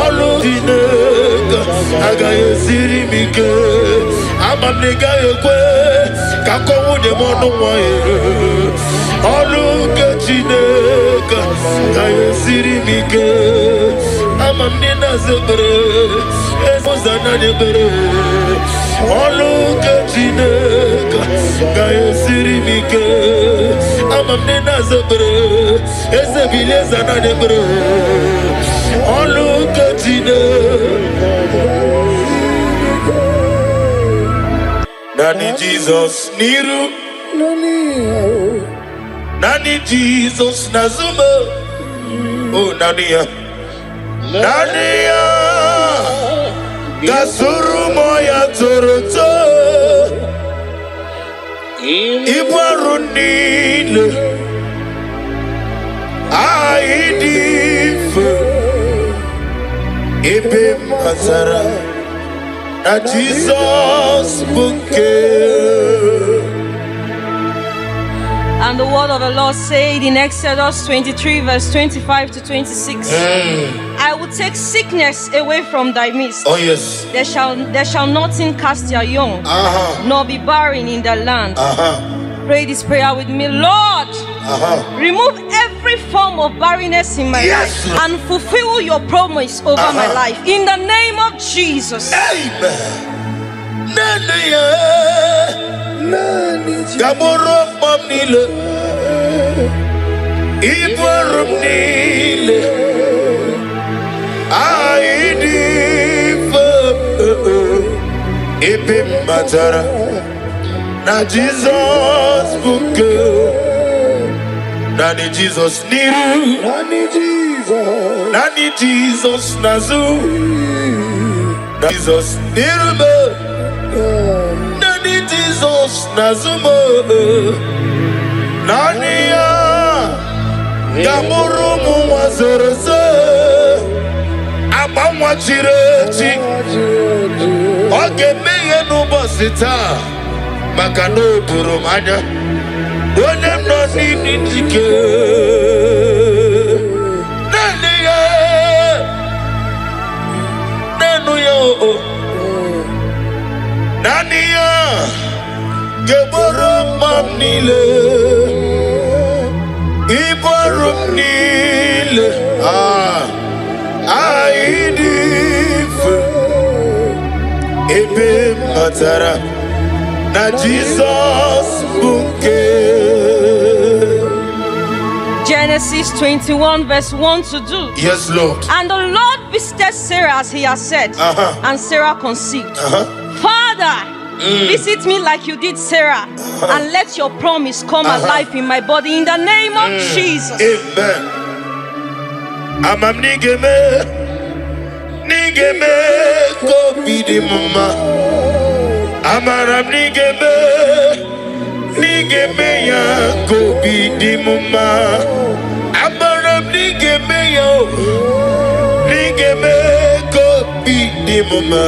Oluke Chineke ga esirimike. Amamnikeye kwe kakowunye mono mwaye. Oluke Chineke ga esirimike. Amamnina zebere ezozana nebere. Oluke Chineke ga esirimike. Amamnina zebere ezebile zana nebere. Oluke Chineke. Nani Jesus niru, Nani Jesus nazuma. Oh nani ya Naija Gasuru moya toroto Ibarunile Aidif Ibe Mazara Na Jesus bouquet. And the word of the Lord said in Exodus 23 verse 25 to 26. I will take sickness away from thy midst. Oh yes. There shall nothing cast their young, nor be barren in the land. Pray this prayer with me. Lord, remove every form of barrenness in my life and fulfill your promise over my life. In the name of Jesus. Amen. Gamoro mamnile Ibarum nile Aidif Ibim Matara Na Jesus bouquet. Nani Jesus niru Nani Jesus nazu Jesus niru Nani Jesus nazumo Naija Gamuru muwazorose Abamwa chireti Oge meye nubosita Makano turumanya Donem no nini tike Naija Nanuyo Naija Gaborum mamnile Ibarum nile Aidif Ibe Matara Na Jesus bouquet. Genesis 21 verse 1 to 2. Yes, Lord. And the Lord visited Sarah as he has said, and Sarah conceived. Father, visit me like you did Sarah, and let your promise come alive in my body in the name of Jesus. Amen. Amam nigeme ko bidi mama. Amaram nigeme ya ko bidi mama. Amaram nigeme ko bidi mama.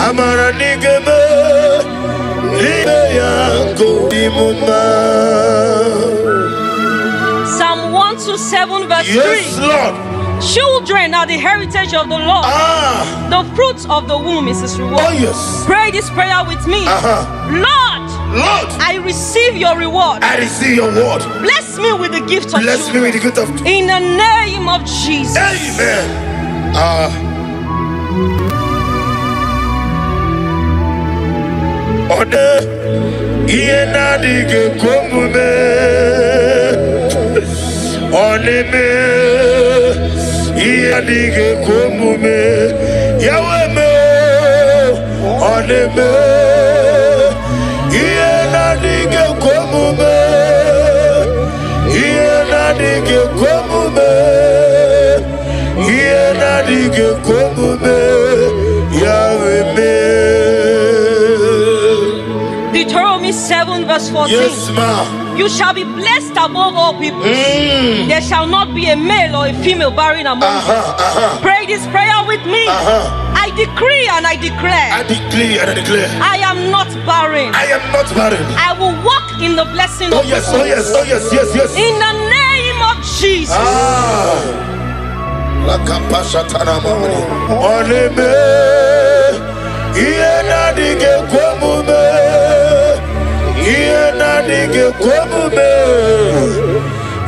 Amara nigeme ya ko bidi mama. Psalm 127 verse 3. Yes, Lord. Children are the heritage of the Lord. The fruits of the womb is his reward. Oh yes. Pray this prayer with me. Lord, I receive your reward. I receive your word. Bless me with the gift of Bless me with the gift of. in the name of Jesus. Amen. Ode iena dige komume. Oneme iena dige komume. Yaweme oneme iena dige komume. Iena dige komume. Iena dige komume. Yaweme. Deuteronomy 7 verse 14. Yes, ma'am. You shall be blessed above all people. There shall not be a male or a female barren among you. Pray this prayer with me. I decree and I declare. I decree and I declare. I am not barren. I am not barren. I will walk in the blessing Oh of yes, the Lord. oh yes, oh yes, yes, yes. In the name of Jesus. Oneme iena dige komume. Iena dige komume.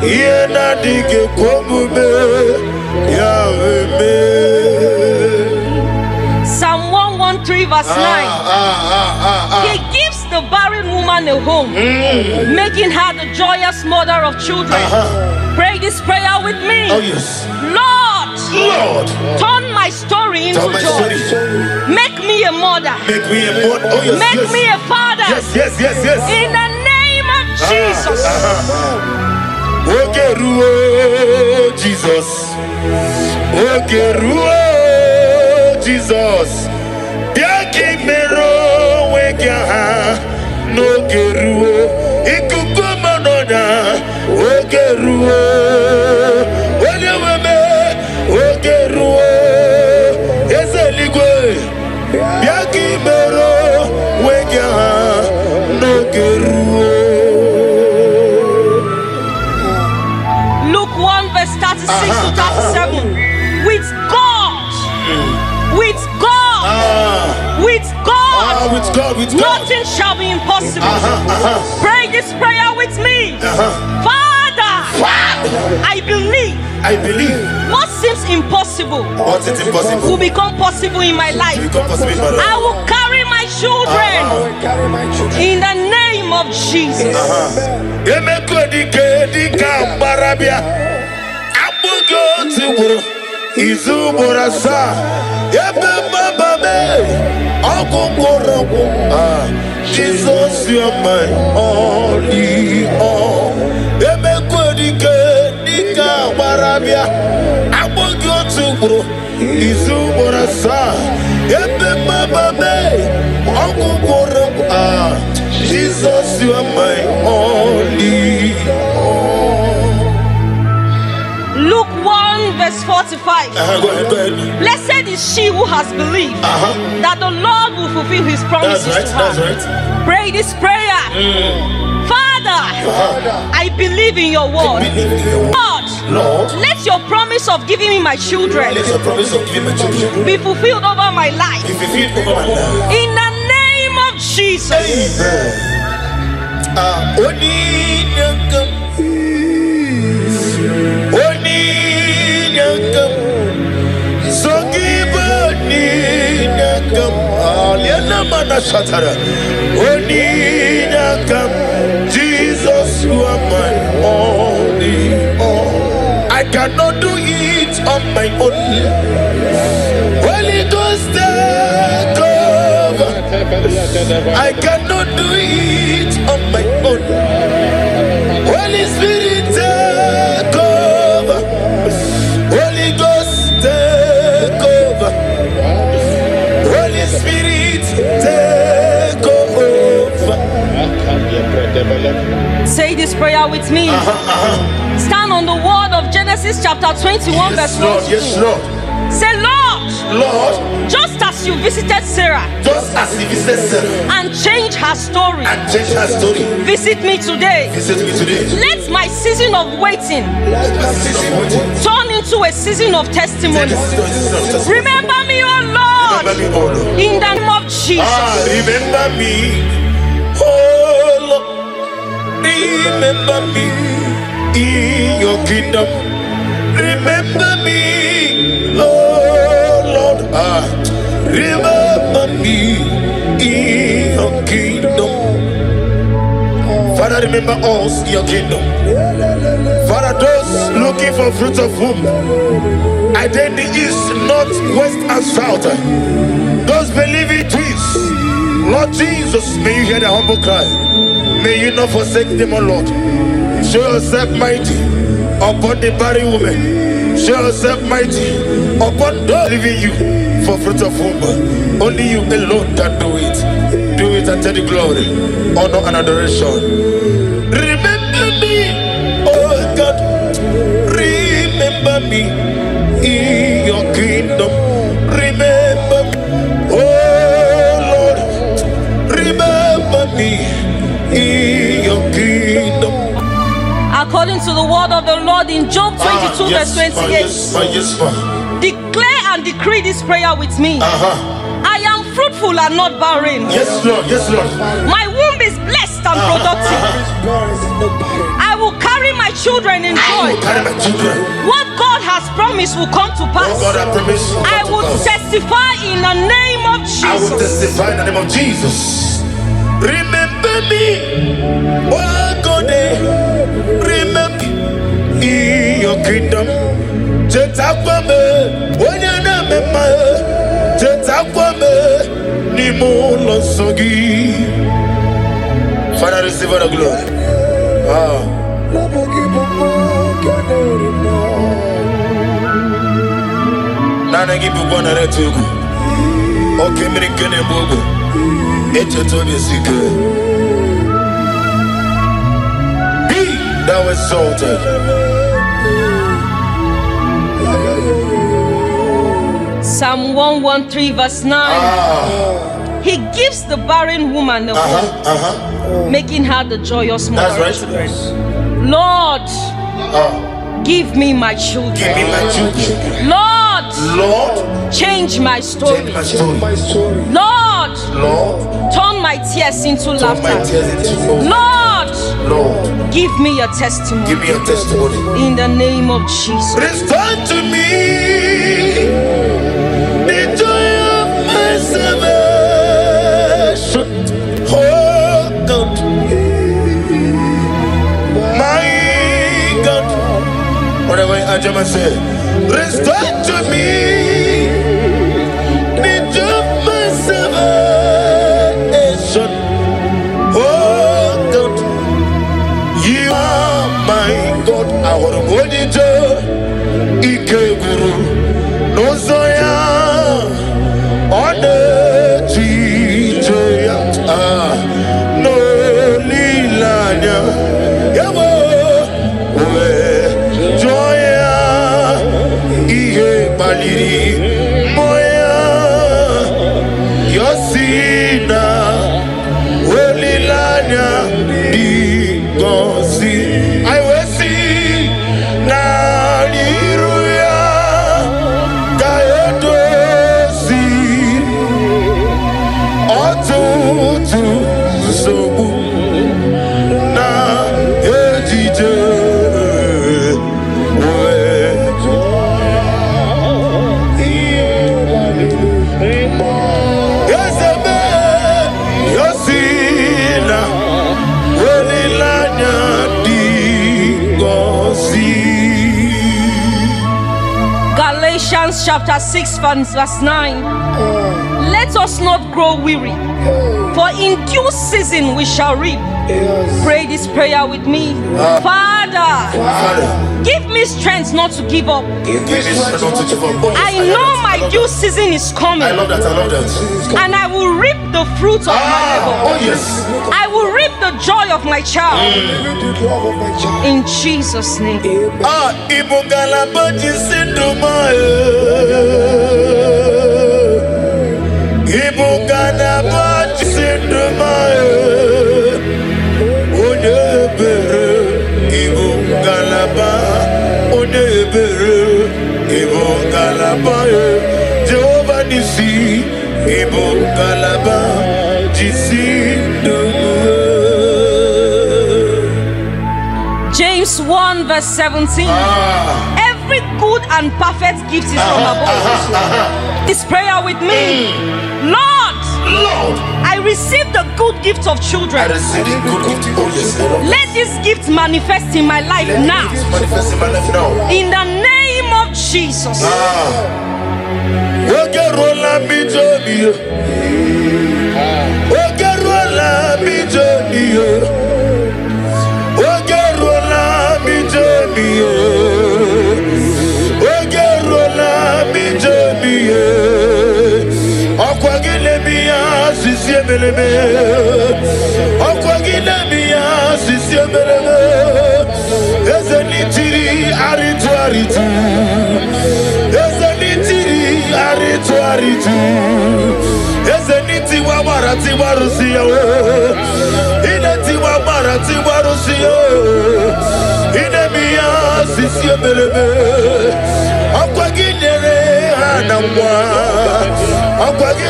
Iena dige komume. Yahweh. Psalm 113 verse 9. He gives the barren woman a home, making her the joyous mother of children. Pray this prayer with me. Oh yes. Lord, turn my story into joy. Make me a mother. Make me a mother. Oh yes. Make me a father. Yes, yes, yes, yes. In the name of Jesus. Ogeruo Jesus. Ogeruo Jesus. Biaki mero wegia no geruo. Ikuku manona. Ogeruo. Onyeweme. Ogeruo. Ezeligwe. Biaki mero wegia no geruo. Luke 1 verse 36 to 37. With God, with God, with God, With God. nothing shall be impossible. Pray this prayer with me. Father, I believe I believe what seems impossible what is impossible will become possible in my life. become possible in my life. I will carry my children Carry my children. in the name of Jesus. Emekodike dika barabia abugo tiwuru izuborasa ebe mabame ogungorogu Jesus you are my only all. Emekodike dika barabia abugo tiwuru izuborasa ebe mabame ogungorogu Jesus, you are my only all. Luke 1 verse 45. Go ahead. Blessed is she who has believed that the Lord will fulfill his promises That's to her. right. Pray this prayer. Father, I believe in your word. Lord, Let your promise of giving me my children let your promise of giving my children be fulfilled over my life. be fulfilled over my life. In the name of Jesus. Jesus, you are my only all. I cannot do it on my own. Holy Ghost, take over. I cannot do it on my own. Holy Spirit, take over. Holy Ghost, take over. Holy Spirit, take over. Say this prayer with me. Stand on the word of Genesis chapter 21 verse 1 to 2. Yes, Lord. Say, Lord, Lord, just as you visited Sarah just as he visited Sarah and changed her story, and changed her story, visit me today. visit me today. Let my season of waiting Let my season waiting turn into a season of testimony. Remember me, oh Remember Lord, me, oh Lord. in the name of Jesus. Remember me, oh Lord. Remember me in your kingdom. Remember me, oh Lord. Remember me in your kingdom. Father, remember us in your kingdom. Father, those looking for fruit of womb, either in the east, north, west, and south, those believing twins, Lord Jesus, may you hear their humble cry. May you not forsake them, O Lord. Show yourself mighty upon the barren woman. Show yourself mighty upon those leaving you for fruit of womb. Only you alone can do it. Do it and take the glory, honor, and adoration. Remember me, oh God. Remember me in your kingdom. Remember me, oh Lord. Remember me in your kingdom. According to the word of the Lord in Job 22 verse 28. Yes, ma. Declare and decree this prayer with me. I am fruitful and not barren. Yes, Lord. Yes, Lord. My womb is blessed and productive. I will carry my children in joy. Carry my children. What God has promised will come to pass. God, I promise. I will testify in the name of I will Jesus. testify in the name of Jesus. Remember me, oh God. Remember me in your kingdom. Jetakwame, onyana mema. Jetakwame, ni mulo sogi. Father, receive all the glory. give you one at two. Okay, me can you move? It's a total secret. Be thou exalted. Psalm 113 verse 9. He gives the barren woman the hope, making her the joyous mother. That's right. Lord, give me my children. Give me my children. Lord, change my story. Change my story. Lord, turn my tears into laughter. Lord, give me your testimony. Give me your testimony. In the name of Jesus. Restore to me the joy of my salvation. Oh God, my God. Whatever I just say, restore to me the joy of my salvation. Oh God, you are my God. Our monitor, Ike Guru. No soya on the teacher, no lilanya, yabo, joya, ihe baliri, moya, yosina, lilanya, di gosi, I will see na liruya. Galatians chapter 6 verse 9. Let us not grow weary, for in due season we shall reap. Pray this prayer with me. Father, give me strength not to give up. I know my due season is coming. I love that. And I will reap the fruits of my labor. Oh yes. I will reap the joy of my child. In Jesus' name. Jehovah Nisi, Ibo Galaba, James 1 verse 17. Every good and perfect gift is from above. This prayer with me. Lord, I receive the good gift of children. Let this gift manifest in my life now. In the name of Jesus.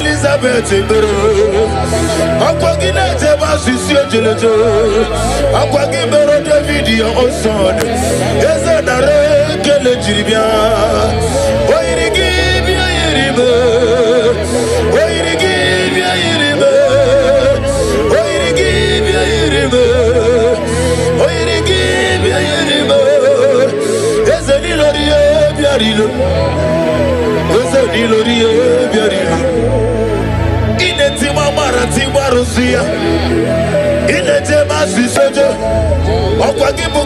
Elizabeth, David, your son.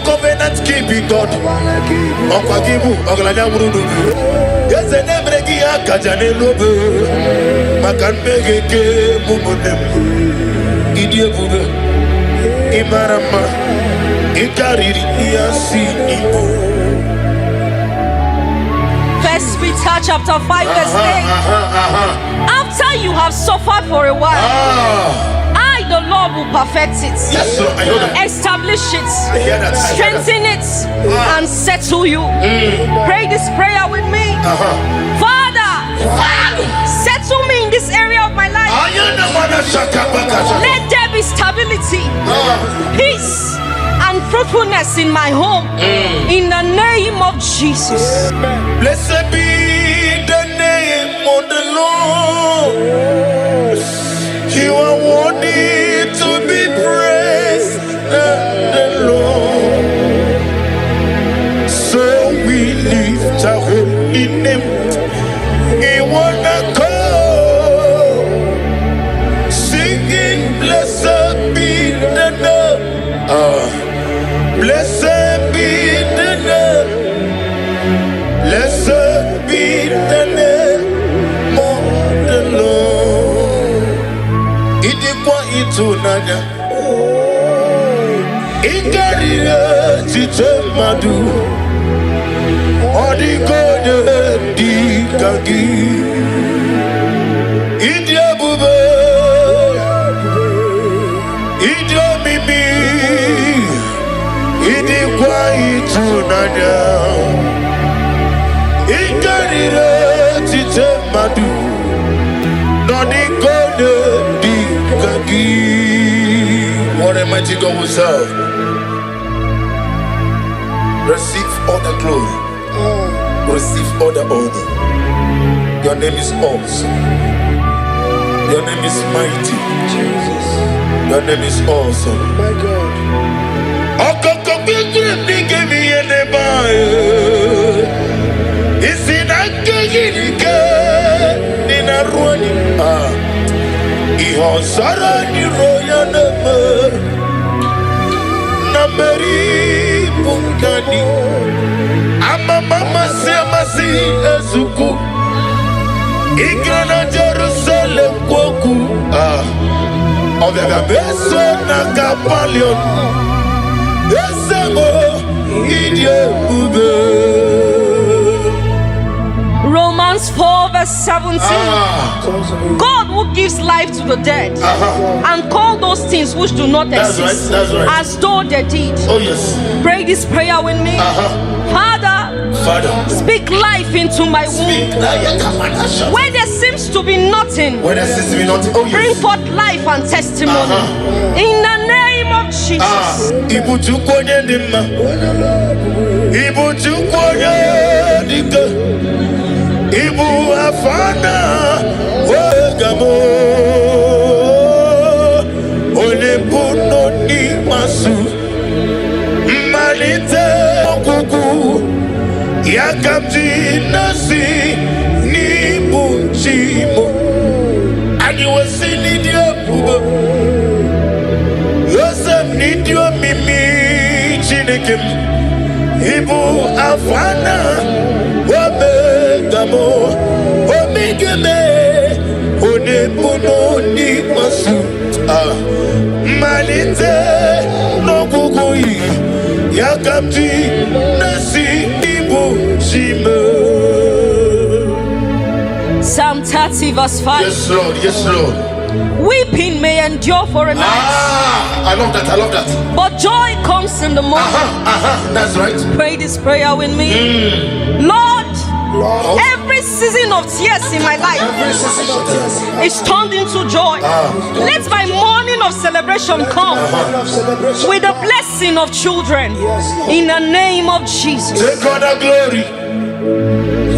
Covenant keeping God. Yes, and every Kajane Lobe, Makan Megeke, Mumunem, Idia Bube, Imarama, Ikariri, Iasi, Ibo. First Peter chapter 5 verse 8. After you have suffered for a while, I, the Lord, will perfect it. Yes, Lord, I know that. Establish it, I hear that. strengthen it, and settle you. Pray this prayer with me. Father, settle me in this area of my life. Let there be stability, peace, and fruitfulness in my home. In the name of Jesus. Blessed be the name of the Lord. You are worthy to be praised, the Lord. So we lift our holy name. We wanna call, singing, blessed be the name. Blessed be the name. Blessed be the name of the Lord. Idikwa itunanya, ikarire chitemadu, odigode dikagi, idiabube, idiomimi, idikwa itunanya. Ikarire chitemadu, noni gode dikagi. What a mighty God we serve. Receive all the glory. Receive all the honor. Your name is awesome. Your name is mighty. Jesus, Your name is awesome. my God. Isinakegirike ninaruani ihosara ni roya nameri bungani ama mama semasi ezuku igrana Jerusalem kwoku obega beso na kapalion esemo idie ube. Romans 4 verse 17. God who gives life to the dead and call those things which do not exist That's right. as though they did. Oh yes. Pray this prayer with me. Father, speak life into my womb. Where there seems to be nothing, When there seems to be nothing, oh bring yes. forth life and testimony. In the name of Jesus. Ibu chukwoye dima, Ibu chukwoye dika, Ibu afana wegamo, Olepuno ni masu, Malite okuku, Yakamti nasi ni bunchimo, Aniwasi ni diapuba. Yosef nidio mimi chinekim, Ibu afana wabegamo, omigeme onepuno ni masu. Malite no kukui yakamti nasi ibu shime. Psalm 30 verse 5. Yes Lord, yes Lord. Weeping may endure for a night, I love that, but joy comes in the morning. That's right. Pray this prayer with me. Lord, every season of tears in my life is turned into joy. Let my morning of celebration come with the blessing of children. In the name of Jesus. Take all the glory.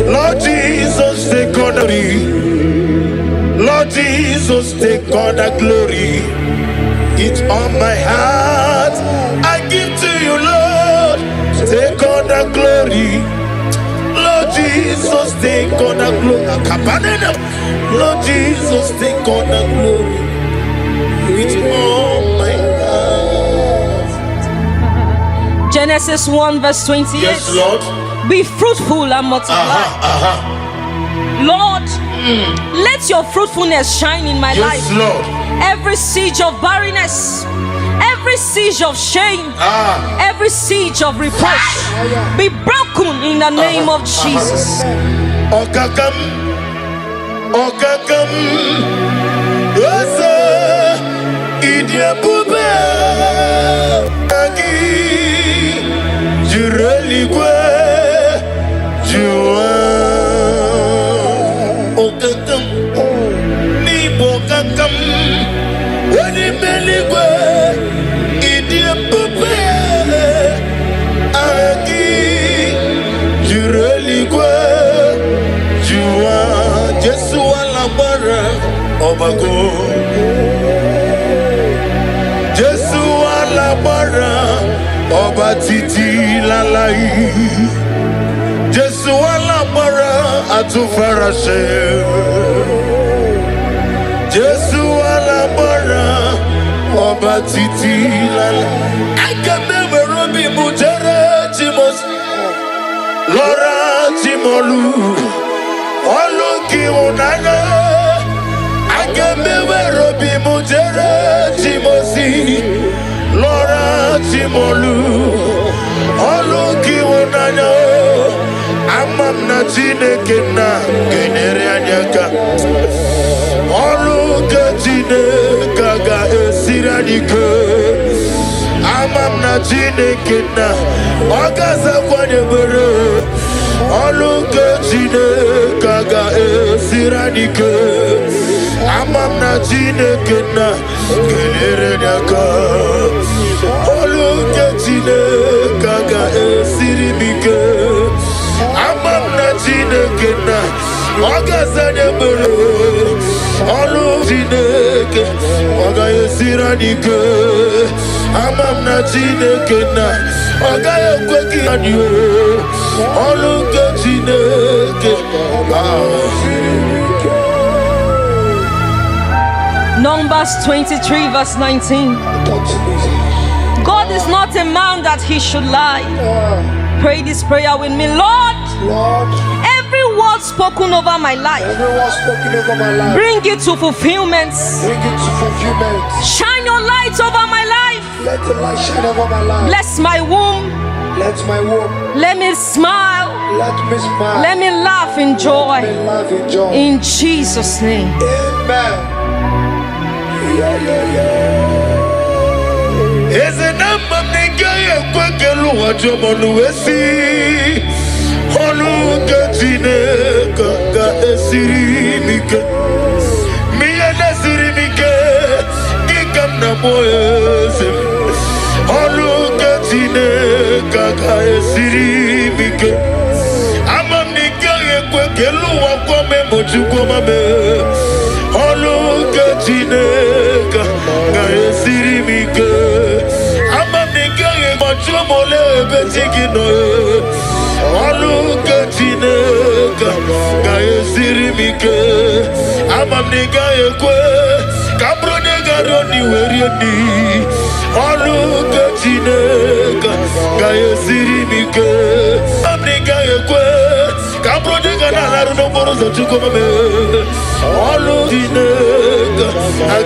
Lord Jesus, take all the glory. Lord Jesus, take all the glory. It's on my heart. I give to you, Lord. Take all the glory. Lord Jesus, take all the glory. Lord Jesus, take all the glory. It's on my heart. Genesis 1 verse 28. Yes, Lord. Be fruitful and multiply. Lord, let your fruitfulness shine in my life. Yes, Lord. Every siege of barrenness, every siege of shame, every siege of reproach be broken in the name of Jesus. Okakam, Okakam, Osa, Idiabube, Aki, Jureligwe, Jua, Okakam, Nibokakam, Wanimeligwe, Idiabube, Aki, Jureligwe. Jesu alabara obago, Jesu alabara oba titi lalai, Jesu alabara atufarashe, Jesu alabara oba titi lalai. I can never be mujere chimos, Lora chimolu. Oluki unana, agembe robi mujere chimosi, Lora chimolu. Oluki unana, amam na chineke na genere anyaka. Oluki chineke ga esiranike, amam na chineke na okaza kwanye bere. Oluke Chineke ga esiranike, amam na Chineke na genere nyaka. Oluke Chineke ga esirimike, amam na Chineke na ogazanye bere. Oluke Chineke ga esiranike, amam na Chineke na ogaye kweki anyo. Oluke Chineke. Numbers 23 verse 19. God is not a man that he should lie. Pray this prayer with me. Lord, every word spoken over my life, bring it to fulfillment. Shine your light over my life. Let the light shine over my life. Bless my womb. Let my womb. Let me smile. Let me smile. Let me laugh in joy. Let me laugh in joy. In Jesus' name. Amen. Is a number nigga kwekelu wajomonu esi. Oluke Chineke ga esirimike. Miye nesirimike, gikam na moyese. Oluke Chineke ga esirimike. Amam nigga kwekelu wakome mochukwame. Oluke Chineke ga esirimike. Amam nigga mochumole betigino. Oluke Chineke ga esirimike. Amam nigga ekwe kabro nigga roni werieni. Oluke Chineke ga esirimike. Amam nigga ekwe kabro nigga na laru no borozo chukwame. Oluke Chineke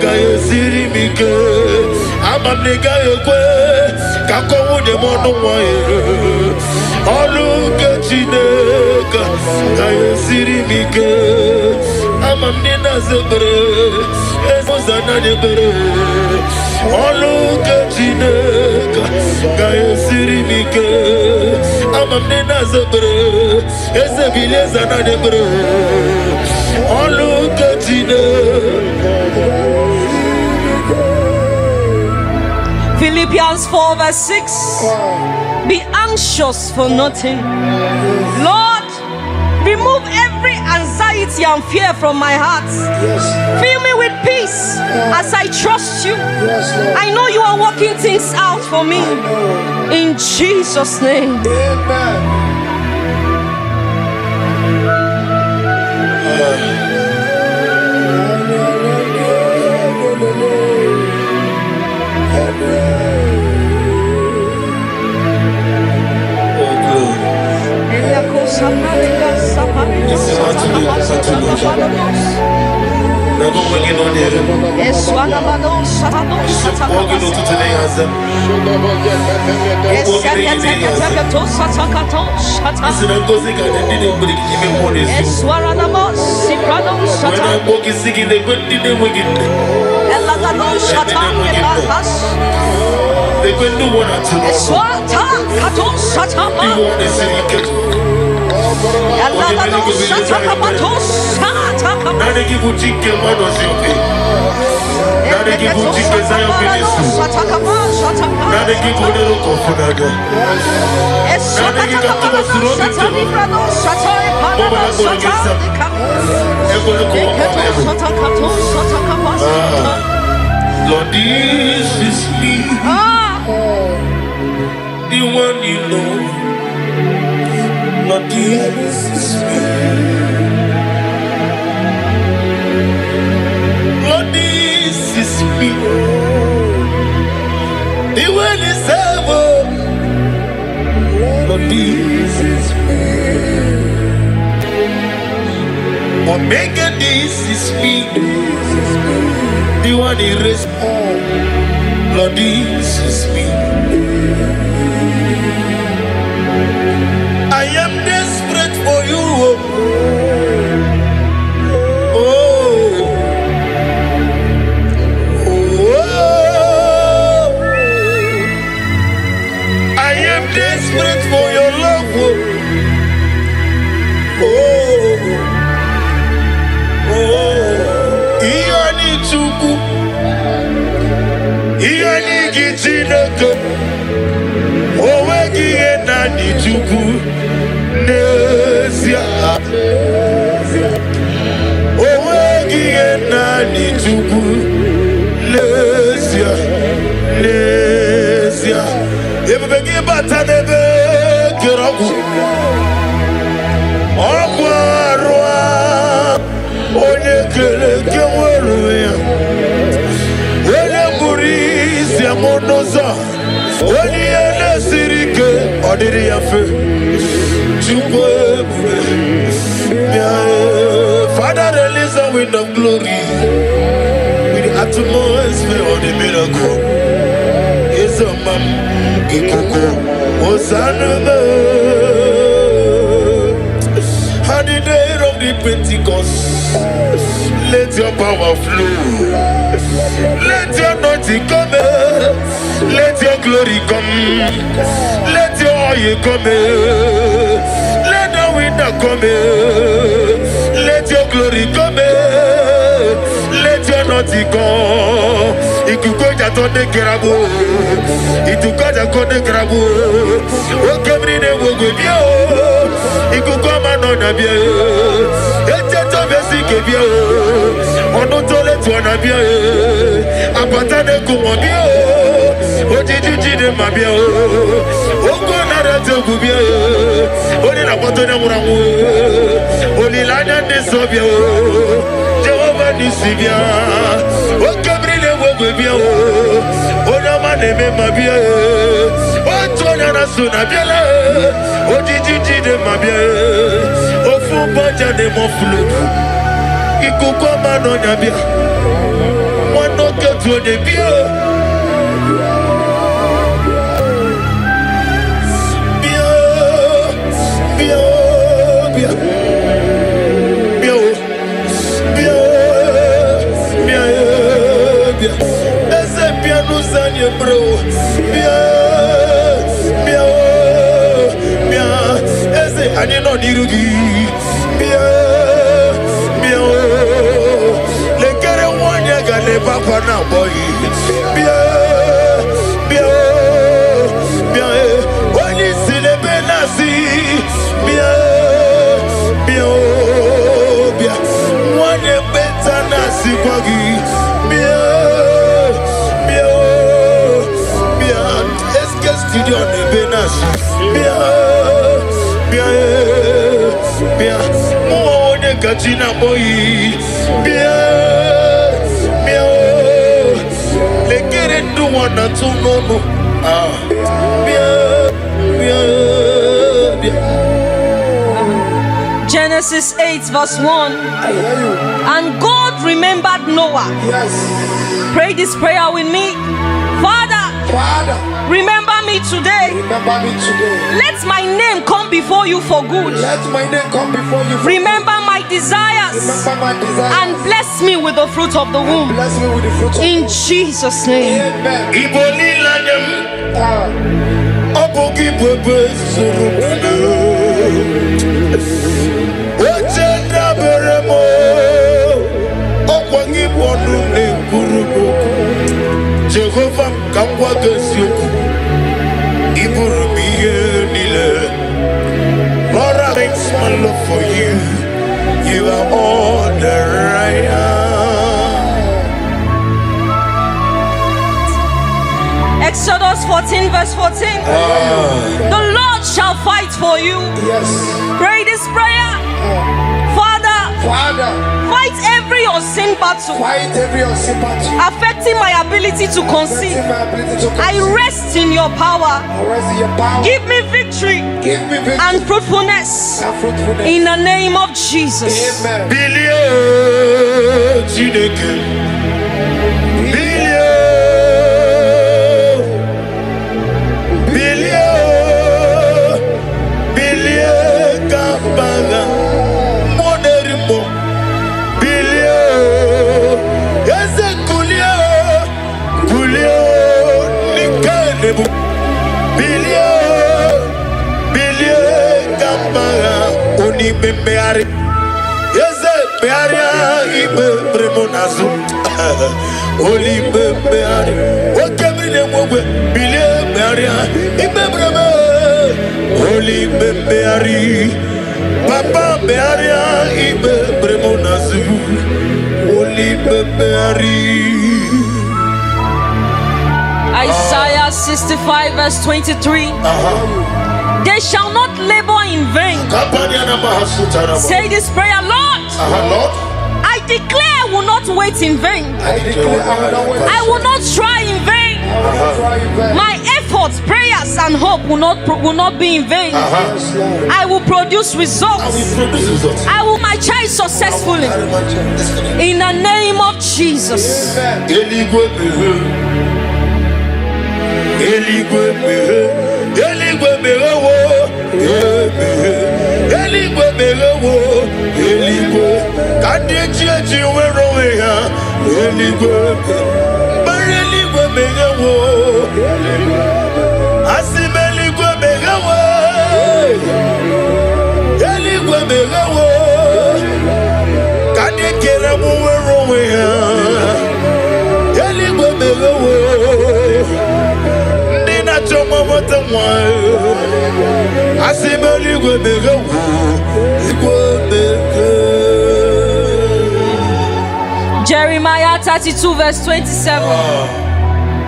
ga esirimike. Amam nigga ekwe kakowu de mono wae. Oluke Chineke ga esirimike. Amam nina zebre ezozana debere. Oluke Chineke ga esirimike. Amam nina zebre ezebileza na debere. Oluke Chineke. Philippians 4 verse 6. Be anxious for nothing. Lord, remove every anxiety and fear from my heart. Fill me with peace as I trust you. I know you are working things out for me. In Jesus' name. Amen. They can do one or two. Now they give you chicken, man, was your pay. Now they give you chicken, Zion ministry. Now they give you the local for that. Now they give you too much to run into. Mama, I'm going to get some. I'm going to go up. Lord, this is me. The one you know. Lord, this is me. Lord, this is me. The one is ever. Lord, this is me. Omega, this is me. The one he raised. Lord, this is me. I am desperate for you. Oh, oh, I am desperate for your love. Oh, oh, Ianichuku, Ianigitinaka, Owegi Enanichuku. Naija, Owegi enani tuku. Naija, Naija. Ebeki batanebe kiraku. Okwarwa, onye kele keweruya. Onye murisi amonoza. Onye ene sirike odiri yafe. Father, release a wind of glory with the atmosphere of the miracle. It's a man, Ikoko, Hosanna. On the day of the Pentecost, let your power flow. Let your anointing come. Let your glory come. Let your oil come. Let the wind come. Let your glory come. Let your anointing come. Ikukoja tonde kerabu. Itukoja konde kerabu. Okemrine wogwebio. Ikukoma nona bia. Echeto besike bia. Onotole tuana bia. Apatane kumobia. Ojiji de mabia. Oko nara tegubia. Oni na potone muramu. Oni lana de sobia. Jehovah nisibia. Okabrile wogwebia. Ona maneme mabia. Otona na sunabia. Ojiji de mabia. Ofu banja de moflu. Ikukoma no nyabia. Wano ketu de bia. Ese piano zanye bro. Ese anye no dirugi. Le kere wanya gale papa na boy. Wani sile benasi. Wanye beta nasi kwagi. Studio de Benas, bien, mon de Katina boy, bien, les guerres du monde à tout nom, bien. Genesis 8 verse 1. And God remembered Noah. Yes. Pray this prayer with me. Father, Father, remember me today. remember me today. Let my name come before you for good. Let my name come before you. Remember my desires Remember my desires. and bless me with the fruit of the womb. Bless me with the fruit of In Jesus' name. Amen. Iboli lanyam obugi bebe surubana. Oche daberemo okwangi bonu ne kurubo. Jehovah kamwa gesioku iburumiye nile. Lord, I thanks my love for you. You are all that I am. Exodus 14 verse 14. The Lord shall fight for you. Yes. Pray this prayer. Father, Father, fight every unseen battle fight every unseen battle. affecting my ability to conceive. Blessing my ability to I rest in your power. rest in your power. Give me victory Give me victory and fruitfulness and fruitfulness. in the name of Jesus. Amen. Bilio Chineke. Bilio Kabaga. Moderimo. Bilio. Yese Kulio. Kulio Nikanebu. Bilio Kabaga. Oni Bebeari. Yese Bearia Ibe Bremonazo. Oli Bebeari. Okemine Mwe Bilio Bearia Ibe Bremo. Oli Bebeari. Papa Bearia Ibe Bremonazo. Oli Bebeari. Isaiah 65 verse 23. They shall not labor in vain. Say this prayer, Lord. Lord, I declare I will not wait in vain. I declare I will not wait. I will not try in vain. I will not try in vain. My efforts, prayers, and hope will not be in vain. Yes, Lord. I will produce results. I will my child successfully. In the name of Jesus. Amen. Eligwe mehe, Eligwe mehe, Eligwe mehe wo, Eligwe mehe wo, Eligwe. Kadi echi wero ya, Eligwe. Bari Eligwe mehe wo, Asim Eligwe mehe wo, Eligwe mehe wo. Kadi kere mu wero ya, Eligwe mehe wo. Jeremiah 32 verse 27.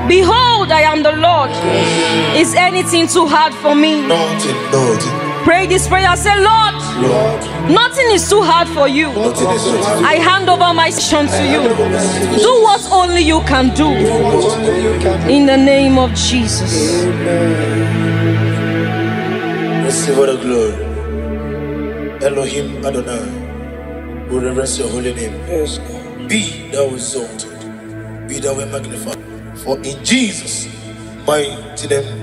Behold, I am the Lord. Is anything too hard for me? Nothing. Pray this prayer. Say, Lord, nothing is too hard for you. I hand over my mission to you. Do what only you can do. In the name of Jesus. Receive all the glory. Elohim Adonai, we reverence your holy name. Yes, Be thou exalted, be thou magnified. For in Jesus' mighty name